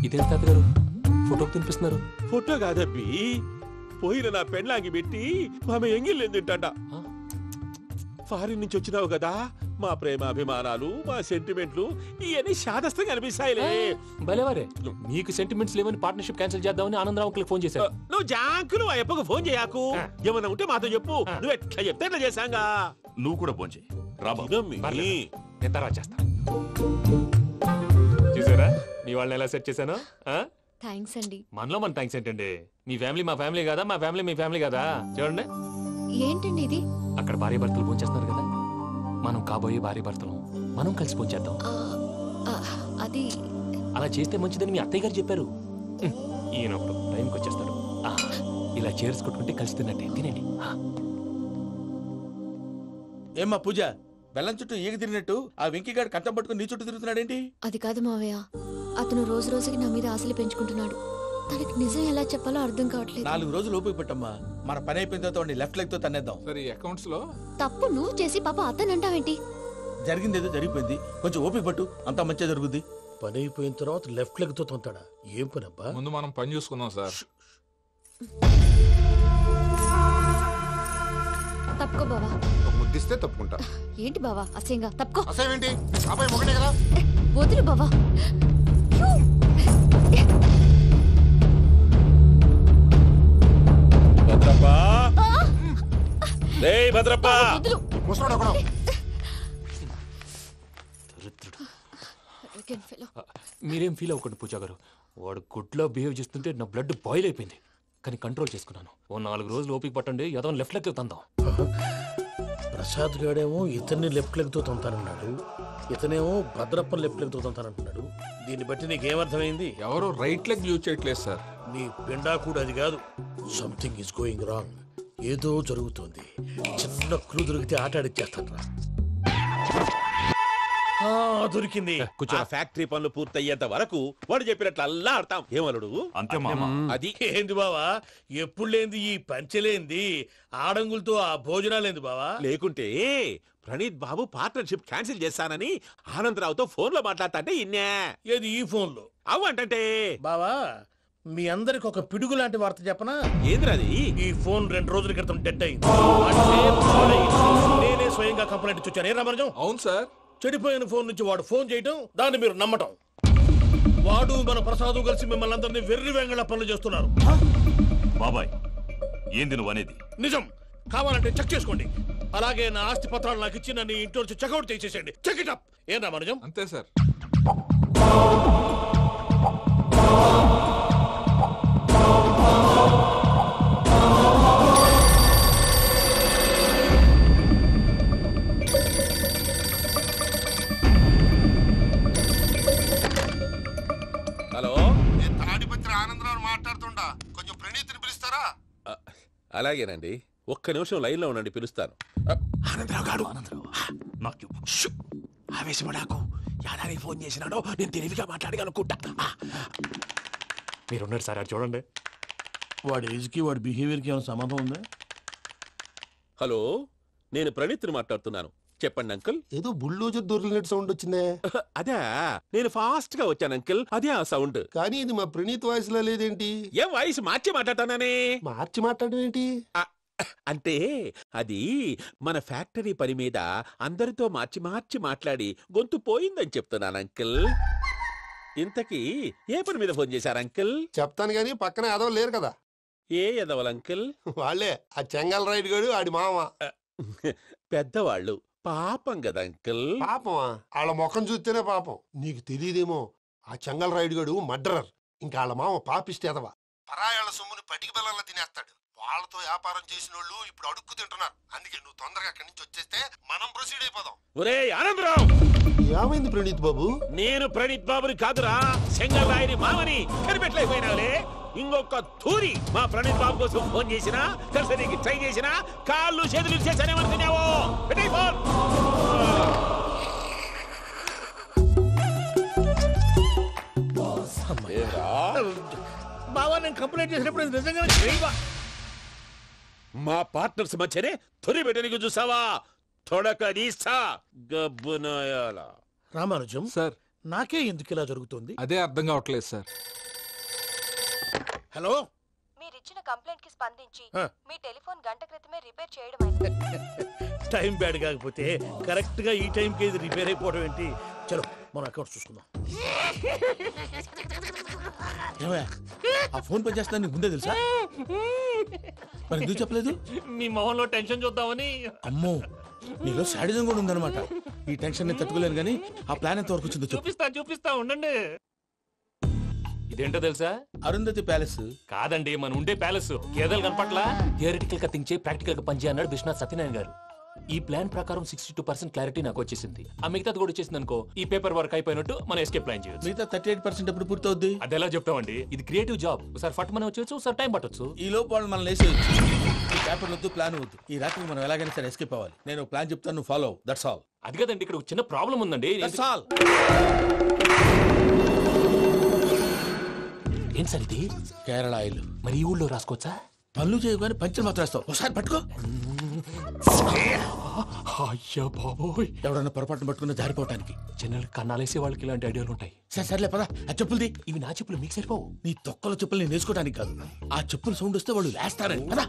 ఇదేం తాత గారు ఫోటోకి తినిపిస్తున్నారు? ఫోటో కాదబ్బి, పోయిన నా పెళ్ళాంగి పెట్టి ఆమె ఎంగిల్ తింటాడ. ఫారిన్ నుంచి వచ్చినావు కదా, మా ప్రేమ అభిమానాలు, మా సెంటిమెంట్లు ఇవన్నీ శాదస్తంగా అనిపిస్తాయిలే. భలేవారే, మీకు సెంటిమెంట్స్ లేవని పార్ట్నర్షిప్ క్యాన్సిల్ చేద్దామని ఆనందరావు అంకుల్కి ఫోన్ చేశారు. నువ్వు జాంకులు ఆ అప్పకు ఫోన్ చేయకు. ఏమన్నా ఉంటే మాతో చెప్పు. నువ్వు ఎట్లా చెప్తే ఎట్లా చేశాంగా. నువ్వు కూడా ఫోన్ చేయి. నేను తర్వాత చేస్తా. చూసారా మీ వాళ్ళని ఎలా సెట్ చేశాను? థ్యాంక్స్ అండి. మనలో మన థ్యాంక్స్ ఏంటండి? మీ ఫ్యామిలీ మా ఫ్యామిలీ కదా, మా ఫ్యామిలీ మీ ఫ్యామిలీ కదా. చూడండి ఏంటండి ఇది? అక్కడ భార్య భర్తలు ఫోన్ చేస్తున్నారు కదా, మనం కాబోయే భార్య భర్తలు మనం కలిసి పోంచేద్దాం. అది అలా చేస్తే మంచిదని మీ అత్తయ్య గారు చెప్పారు. ఈయనప్పుడు టైంకి వచ్చేస్తాడు. ఇలా చేర్స్ కొట్టుకుంటే కలిసి తిన్నట్టే. తినండి. ఏమ్మా పూజ, బెల్లం చుట్టూ ఈగ తిరిగినట్టు ఆ వెంకీగాడు కంటం పట్టుకుని నీ చుట్టూ తిరుగుతున్నాడేంటి? అది కాదు మావయ్య, అతను రోజు రోజుకి నా మీద ఆశలు పెంచుకుంటున్నాడు. తనకి నిజం ఎలా చెప్పాలో అర్థం కావట్లేదు. 4 రోజులు ఓపిక పెట్టమ్మా, మన పని అయిపోయిన తర్వాత లెఫ్ట్ లెగ్ తో తన్నేద్దాం. సరే అకౌంట్స్ లో తప్పు నువ్వు చేసి పాప అతను అంటావేంటి? జరిగిందేదో జరిగిపోయింది, కొంచెం ఓపిక పట్టు, అంతా మంచిగా జరుగుద్ది. పని అయిపోయిన తర్వాత లెఫ్ట్ లెగ్ తో తొంతాడా? ఏం పని అబ్బా? ముందు మనం పని చూసుకుందాం సార్. తప్పుకో బావా. ముద్దిస్తే తప్పుకుంటా. ఏంటి బావా అసహ్యంగా? తప్పుకో. అసహ్యం ఏంటి? అబ్బాయి మొగనే కదా. వదులు బావా. భద్రప్పా, రేయ్ భద్రప్పా. ముసలోడు ఒకడు. మీరేం ఫీల్ అవ్వకండి పూజా గారు. వాడు గుడ్లో బిహేవ్ చేస్తుంటే నా బ్లడ్ బాయిల్ అయిపోయింది. కానీ కంట్రోల్ చేసుకున్నాను. ఓ 4 రోజులు ఓపిక పట్టండి, ఏదో లెఫ్ట్ లెగ్ తందాం. ప్రసాద్ గాడేమో ఇతన్ని లెఫ్ట్ లెగ్ తో తొంతానన్నాడు, ఇతనేమో భద్రప్ప లెఫ్ట్ లెగ్ తో తొంతానంటున్నాడు. దీన్ని బట్టి నీకేమర్థమైంది? ఎవరు రైట్ లెగ్ యూజ్ చేయట్లేదు సార్. నీ పిండా కూడా అది కాదు. Something is going wrong. ఏదో జరుగుతోంది. చిన్న క్లూ దొరికితే ఆట ఆడిచ్చేస్తాను రా. దొరికింది. ఆ ఫ్యాక్టరీ పనులు పూర్తయ్యేంత వరకు వాడు చెప్పినట్లు అల్లా ఆడతాం. ఏమలుడు? అంతే మామ. అది ఏంది బావా, ఎప్పుడు లేంది ఈ పంచలేంది, ఆడంగులతో ఆ భోజనాలేంది బావా? లేకుంటే ప్రణీత్ బాబు పార్ట్నర్షిప్ క్యాన్సిల్ చేస్తానని ఆనందరావుతో ఫోన్ లో మాట్లాడతాంటే ఇన్నే. ఏది ఈ ఫోన్ లో? అవ్వంటే బావా, మీ అందరికి ఒక పిడుగు లాంటి వార్త చెప్పనా? ఏంద్రది? ఈ ఫోన్ 2 రోజుల క్రితం డెడ్ అయింది. అంటే నేనే స్వయంగా కంప్లైంట్ ఇచ్చాను. ఏ రామరాజం? అవును సార్. చెడిపోయిన ఫోన్ నుంచి వాడు ఫోన్ చేయటం, దాన్ని మీరు నమ్మటం. వాడు మన ప్రసాదు కలిసి మిమ్మల్ని అందరినీ వెర్రి వెంగళ పనులు చేస్తున్నారు. బాబాయ్, ఏంది నువ్వు అనేది? నిజం. కావాలంటే చెక్ చేసుకోండి. అలాగే నా ఆస్తి పత్రాలు నాకు ఇచ్చి నన్ను ఇంటి నుంచి చెక్అౌట్ చేసేసండి. Check it up. ఏం రామరాజం? అంతే సార్. హలో, తాడిపత్రి ఆనందరావు మాట్లాడుతుండా, కొంచెం ప్రణీతిని పిలుస్తారా? అలాగేనండి, ఒక్క నిమిషం లైన్ లో ఉండండి, పిలుస్తాను. ఆనందరావు గాడు ఆవేశపడాకు. యాదానికి ఫోన్ చేసినాడో నేను తెలివిగా మాట్లాడగలనుకుంటా. మీరున్నారు సార్, అది చూడండి. వాడి ఏజ్కి వాడి బిహేవియర్కి ఏమైనా సంబంధం ఉందా? హలో, నేను ప్రణీత్ని మాట్లాడుతున్నాను. చెప్పండి అంకుల్. ఏదో బుల్డోజర్ దొరికినట్టు సౌండ్ వచ్చిందే. అదే, నేను ఫాస్ట్ గా వచ్చాను అంకుల్, అదే ఆ సౌండ్. కానీ ఇది మా ప్రణీత్ వాయిస్ లో లేదేంటి? ఏం వాయిస్ మార్చి మాట్లాడతానని? మార్చి మాట్లాడడం ఏంటి? అంటే అది మన ఫ్యాక్టరీ పని మీద అందరితో మార్చి మార్చి మాట్లాడి గొంతు పోయిందని చెప్తున్నాను అంకుల్. ఇంతకీ ఏ పని మీద ఫోన్ చేశారు అంకుల్? చెప్తాను గానీ పక్కన ఏదో లేరు కదా. ఏ ఎదవలు అంకుల్? వాళ్ళే ఆ చెంగల్ రైడ్ గడు ఆడి మామ. పెద్దవాళ్ళు, పాపం కదా అంకుల్. పాపమా? వాళ్ళ ముఖం చూస్తేనే పాపం. నీకు తెలియదేమో, ఆ చెంగల్ రైడ్ గడు మర్డరర్. ఇంకా వాళ్ళ మామ పాపిస్తే ఎదవా. పరాయాళ్ళ సొమ్ముని పటికి బెల్లంలో తినేస్తాడు. వాళ్ళతో వ్యాపారం చేసిన వాళ్ళు ఇప్పుడు అడుక్కు తింటున్నారు. అందుకే నువ్వు తొందరగా అక్కడి నుంచి వచ్చేస్తే మనం ప్రొసీడ్ అయిపోదాం. ఒరే ఆనందరావు! ఏమైంది ప్రణీత్ బాబు? నేను ప్రణీత్ బాబుని కాదురా, సెంగల్ రాయని మామని. కనిపెట్టలేకపోయినావులే. ఇంకొక తూరి మా ప్రణీత్ బాబు కోసం ఫోన్ చేసినా, కలిసి నీకు ట్రై చేసినా, కాళ్ళు చేతులు చేశానేమనుకున్నావు. పెట్టే ఫోన్. బావా, నేను కంప్లైంట్ చేసినప్పుడు నిజంగా మా పార్ట్నర్స్ మధ్యనే తొలి పెట్టడానికి చూసావా? తొడక నీస్తా గబ్బునాయాల. రామానుజం సార్, నాకే ఎందుకు ఇలా జరుగుతుంది? అదే అర్థం కావట్లేదు సార్. హలో, మీరిచ్చిన కంప్లైంట్ కి స్పందించి మీ టెలిఫోన్ గంట క్రితమే రిపేర్ చేయడం అయింది. టైం బ్యాడ్ కాకపోతే కరెక్ట్ గా ఈ టైం కి ఇది రిపేర్ అయిపోవడం ఏంటి? చలో మన అకౌంట్ చూసుకుందాం. ఆ ఫోన్ పనిచేస్తున్నా నీకు ముందే తెలుసా? మరి ఎందుకు చెప్పలేదు? మీ మొహంలో టెన్షన్ చూద్దామని. అమ్మో, నీలో శాడిజం కూడా ఉందన్నమాట. ఈ టెన్షన్ ని తట్టుకోలేను కానీ ఆ ప్లాన్ ఎంత వరకు వచ్చిందో చూపిస్తా ఉండండి. ఇదేంటో తెలుసా? అరుంధతి ప్యాలెస్ కాదండి, మన ఉండే ప్యాలెస్. గేదెలు కనపట్లా? థియరిటికల్ గా థింక్ చేయి, ప్రాక్టికల్ గా పనిచేయ అన్నాడు విశ్వనాథ్ సత్యనారాయణ గారు. ఈ ప్లాన్ ప్రకారం 62% క్లారిటీ నాకు వచ్చేసింది. ఆ మిగతాది కూడా వచ్చేసింది అనుకో, ఈ పేపర్ వర్క్ అయిపోయినట్టు మనం ఎస్కేప్ ప్లాన్ చేయొచ్చు. మిగతా 38% ఎప్పుడు పూర్తవుద్ది? అది ఎలా చెప్తామండి, ఇది క్రియేటివ్ జాబ్. ఒకసారి ఫట్ మనం వచ్చేచ్చు, ఒకసారి టైం పట్టొచ్చు. ఈ లోపు వాళ్ళు మనం లేసేయచ్చు. ఈ పేపర్ వద్దు, ప్లాన్ వద్దు. ఈ రాత్రికి మనం ఎలాగైనా సరే ఎస్కేప్ అవ్వాలి. నేను ప్లాన్ చెప్తాను, నువ్వు ఫాలో. That's all. అది కదండి, ఇక్కడ ఒక చిన్న ప్రాబ్లం ఉందండి. That's all. ఏం సార్ ఇది? కేరళ ఆయిల్. మరి ఈ ఊళ్ళో రాసుకోవచ్చా? పనులు చేయగానే పంచర్ మాత్రం వేస్తావు. ఒకసారి పట్టుకో. అయ్యా బాబోయ్, ఎవడన్నా పొరపాటున పట్టుకున్న జారిపోవటానికి. జనరల్ కన్నాలేసే వాళ్ళకి ఇలాంటి ఐడియాలు ఉంటాయి. సర్లే పదా. ఆ చెప్పులది. ఇవి నా చెప్పులు, మీకు సరిపోవు. నీ తొక్కల చెప్పులు నేను వేసుకోవడానికి కాదు, ఆ చెప్పులు సౌండ్ వస్తే వాళ్ళు వేస్తారని. పదా.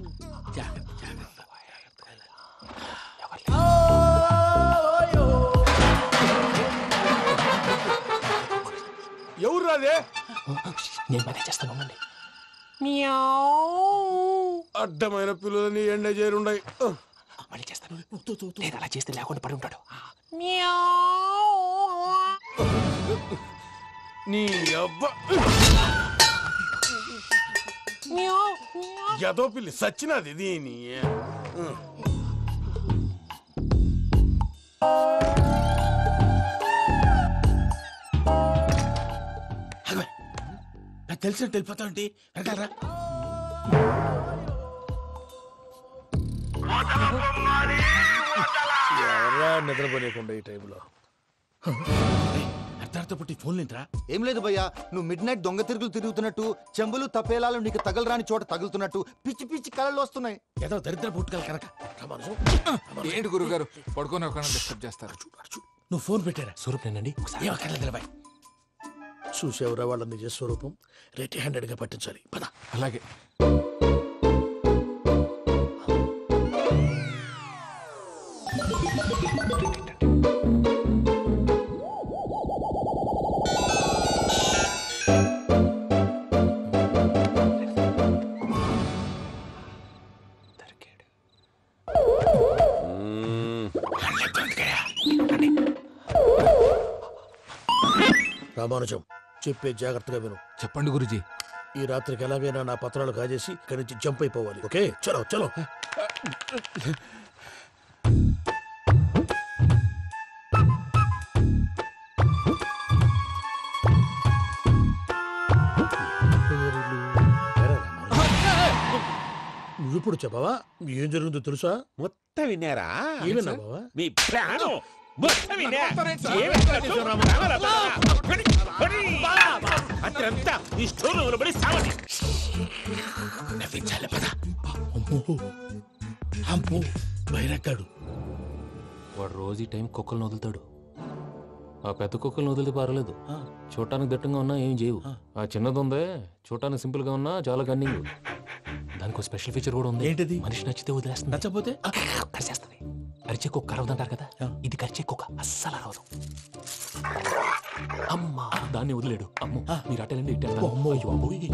ఎవరు రాదే? నేను మేనేజ్ చేస్తాను. అడ్డమైన పిల్లలని ఎండ చేరుండయి. మళ్ళీ చేస్తాను. లేదు, అలా చేస్తే లేకుండా పడి ఉంటాడు. నీ అబ్బా ఎదో పిల్లి సచ్చినది దీని. తెలిసినట్టు వెళ్ళిపోతావంటి. వెనకాలరా. ఎవరా నిద్రపోలేకుండా ఈ టైంలో? అర్ధార్థ పుట్టి ఫోన్ లేంట్రా. ఏం లేదు భయ్యా, నువ్వు మిడ్ నైట్ దొంగ తిరుగులు తిరుగుతున్నట్టు, చెంబులు తపేలాలు నీకు తగలరాని చోట తగులుతున్నట్టు పిచ్చి పిచ్చి కళలు వస్తున్నాయి. ఏదో దరిద్ర పుట్టుకల కనుక. ఏంటి గురుగారు పడుకొని ఒక డిస్టర్బ్ చేస్తారు? నువ్వు ఫోన్ పెట్టారా? స్వరూప్ నేనండి. నిలబాయ్. చూసేవరా వాళ్ళ నిజ స్వరూపం. రెట్టి హ్యాండెడ్ గా పట్టించాలి. పద. అలాగే. రామానుజం, చెప్పే జాగ్రత్తగా విను. చెప్పండి గురుజీ. ఈ రాత్రికి ఎలాగైనా నా పత్రాలు కాజేసి ఇక్కడి నుంచి జంప్ అయిపోవాలి. ఓకే, చలో చలో. నువ్విప్పుడు చెప్పవా ఏం జరుగుతుందో తెలుసా? మొత్తం విన్నారా? ఏమన్నా బావా? మీ ప్రాణం మొత్తం విన్నా. అతనంతా ఈ స్టోర్ రూమ్ లో పడి సావని. నవ్వించాలి. పద. అమ్మో బైరక్కాడు. వాడు రోజు ఈ టైం కుక్కలను వదులుతాడు. ఆ పెద్ద కుక్కలను వదిలితే పర్లేదు, చూడటానికి దట్టంగా ఉన్నా ఏం చేయవు. ఆ చిన్నది ఉందే, చూడటానికి సింపుల్ గా ఉన్నా చాలా కన్నింగ్. దానికి ఒక స్పెషల్ ఫీచర్ కూడా ఉంది. ఏంటిది? మనిషి నచ్చితే వదిలేస్తుంది, నచ్చపోతే కరిచేస్తుంది. అరిచే కుక్క అరవదంటారు కదా, ఇది కరిచే కుక్క అస్సలు అరవదు. అమ్మా, దాన్ని వదిలేడు. అమ్మో, మీరు అటెండి ఇట్టేస్తారు. అమ్మో బాబోయ్.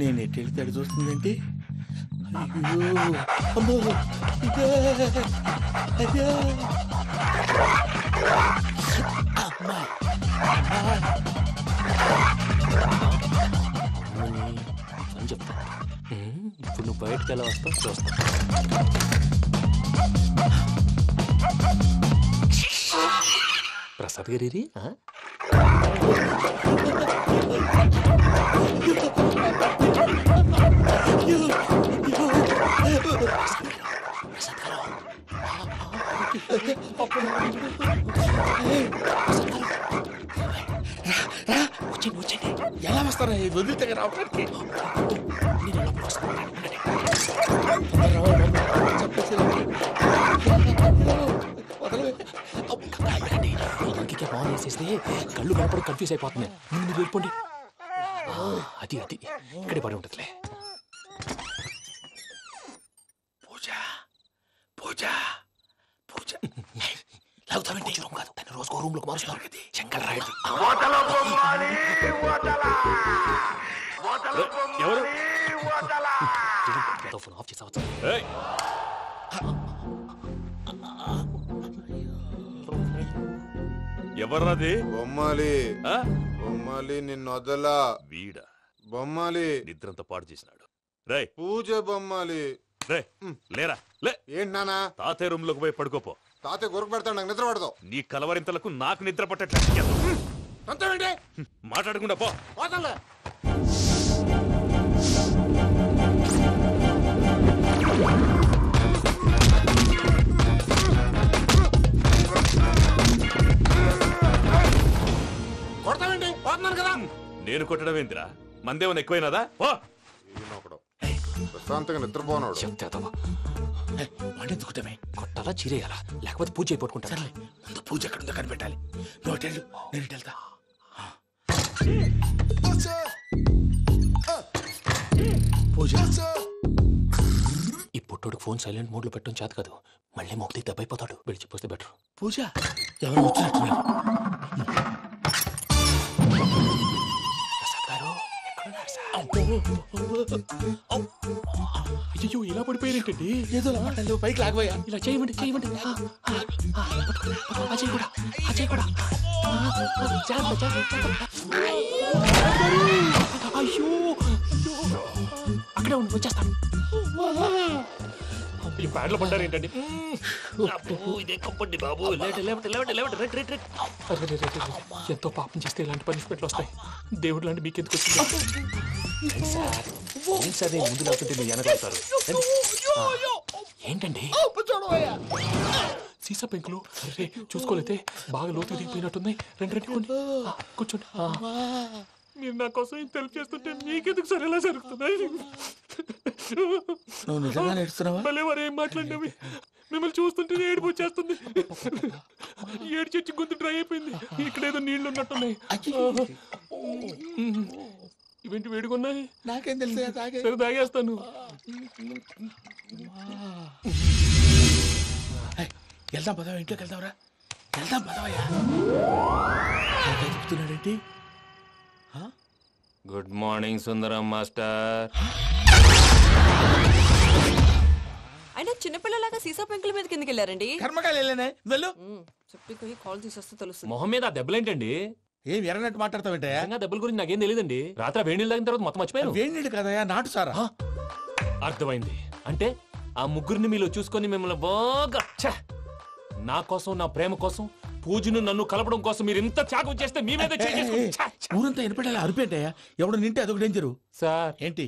నేను ఎట్టి వెళ్తాడు చూస్తుందంటే. అయ్యో అమ్మో, అదే అమ్మా. అని చెప్తా. ఇప్పుడు నువ్వు బయటకు ఎలా వస్తావు చూస్తా. ప్రసాద్ గారి వచ్చండి. ఎలా వస్తారా వదిలితే రావడానికి? ఇంకే ఫోన్ వేసేస్తే కళ్ళు కనపడి కన్ఫ్యూజ్ అయిపోతున్నాయి. మీరు వెళ్ళిపోండి. అది అది ఇక్కడే పడి ఉంటుందిలే. పూజ పూజ పూజ లాగుతామంటే రూమ్ కాదు, తన రోజుకో రూమ్ లోకి మారుస్తున్నారు కదా. శంకర్ రాయుడు ఎవరు? ఫోన్ ఆఫ్ చేసావచ్చు. ఎవర్రాది? బొమ్మాలి బొమ్మాలి నిన్ను వదలా. వీడా బొమ్మాలి నిద్రంతా పాడు చేసినాడు. రే పూజ బొమ్మాలి. రే లేరా లే. ఏంటి నానా? తాతయ్య రూమ్ లోకి పోయి పడుకోపో. తాతయ్య గురకు పెడతాడు, నాకు నిద్ర పడదు. నీ కలవరింతలకు నాకు నిద్ర పట్టేట మాట్లాడకుండా పో. కొడతావేంటి? పోతున్నాను కదా. నేను కొట్టడం ఏంటిరా? మందేమన్నా ఎక్కువైనదా? ప్రశాంతంగా నిద్రపోనాడు. వాడెందుకుంటామే కొట్టాలా చీరేయాలా లేకపోతే పూజ అయిపోట్టుకుంటా. ముందు పూజ ఎక్కడ ఉందో కనిపెట్టాలి. నువ్వు వెళ్ళు, నేను ఇటు వెళ్తా. పూజ ఈ పుట్టోడు ఫోన్ సైలెంట్ మోడ్ లో పెట్టడం చేత కాదు. మళ్ళీ మొక్కి దెబ్బైపోతాడు. విడిచిపోతే బెటర్. పూజ ఎవరు వచ్చినట్టున్నారు? అయ్యో ఇలా పడిపోయారేంటండి? ఏదో మాట్లాడలేవు, పైకి లాగబోయా. ఇలా చేయమండి చేయమండి. అజయ్ కూడా అజయ్ కూడా అయ్యో అక్కడే ఉండి వచ్చేస్తాను. ఈ బ్యాడ్ లో పడ్డారు ఏంటండి? ఎంతో పాపం చేస్తే ఇలాంటి పనిష్మెంట్లు వస్తాయి. దేవుడు లాంటి మీకెందుకు వచ్చింది? సరే ముందు లేకుంటే మీరు వెనకాడతారు. ఏంటండి సీసా పెంకులు? అరే చూసుకోలేతే బాగా లోతు దిగిపోయినట్టున్నాయి. రెండు రెండు కొన్ని కూర్చోండి. మీరు నా కోసం ఇంత హెల్ప్ చేస్తుంటే మీకెందుకు సరే ఎలా జరుగుతున్నాయి? నువ్వు నిజంగా నేర్చుతున్నావా? మళ్ళీ వారు ఏం మాట్లాడినవి మిమ్మల్ని చూస్తుంటే ఏడుపు వచ్చేస్తుంది. ఏడు చెట్టు గొంతు డ్రై అయిపోయింది. ఇక్కడ ఏదో నీళ్లు ఉన్నట్టున్నాయి. ఇవేంటి వేడుకున్నాయి? నాకేం తెలుసు? సరే తాగేస్తాను. వెళ్దాం పదవా, ఇంట్లోకి వెళ్దాంరా. వెళ్దాం పదవయ్యా. చెప్తున్నాడేంటి? Good morning Sundaram master. అయినా చిన్నపిల్లలాగా సీసా పెంకుల మీద కిందకి వెళ్ళారండి. కర్మకాయలు వెళ్ళానే, వెళ్ళు. చెప్పి కాల్ తీసేస్తే తెలుస్తుంది. మొహం మీద ఆ దెబ్బలేంటండి? ఏం ఎర్రనట్టు మాట్లాడతావేంటయ్యా? దెబ్బల గురించి నాకేం తెలియదండి. రాత్రి వేడి నీళ్ళు తాగిన తర్వాత మొత్తం మర్చిపోయాను. వేడి నీళ్ళు కాదయ్యా, నాటు సారా. అర్థమైంది. అంటే ఆ ముగ్గురిని మీలో చూసుకొని మిమ్మల్ని బాగా నా కోసం నా ప్రేమ కోసం పూజను నన్ను కలపడం కోసం మీరు ఇంత త్యాగం చేస్తే మీ మీద ఊరంతా వినపడేలా అరిపేంటయ్యా. ఎవడు నింటే అదొక డేంజరు. సార్ ఏంటి?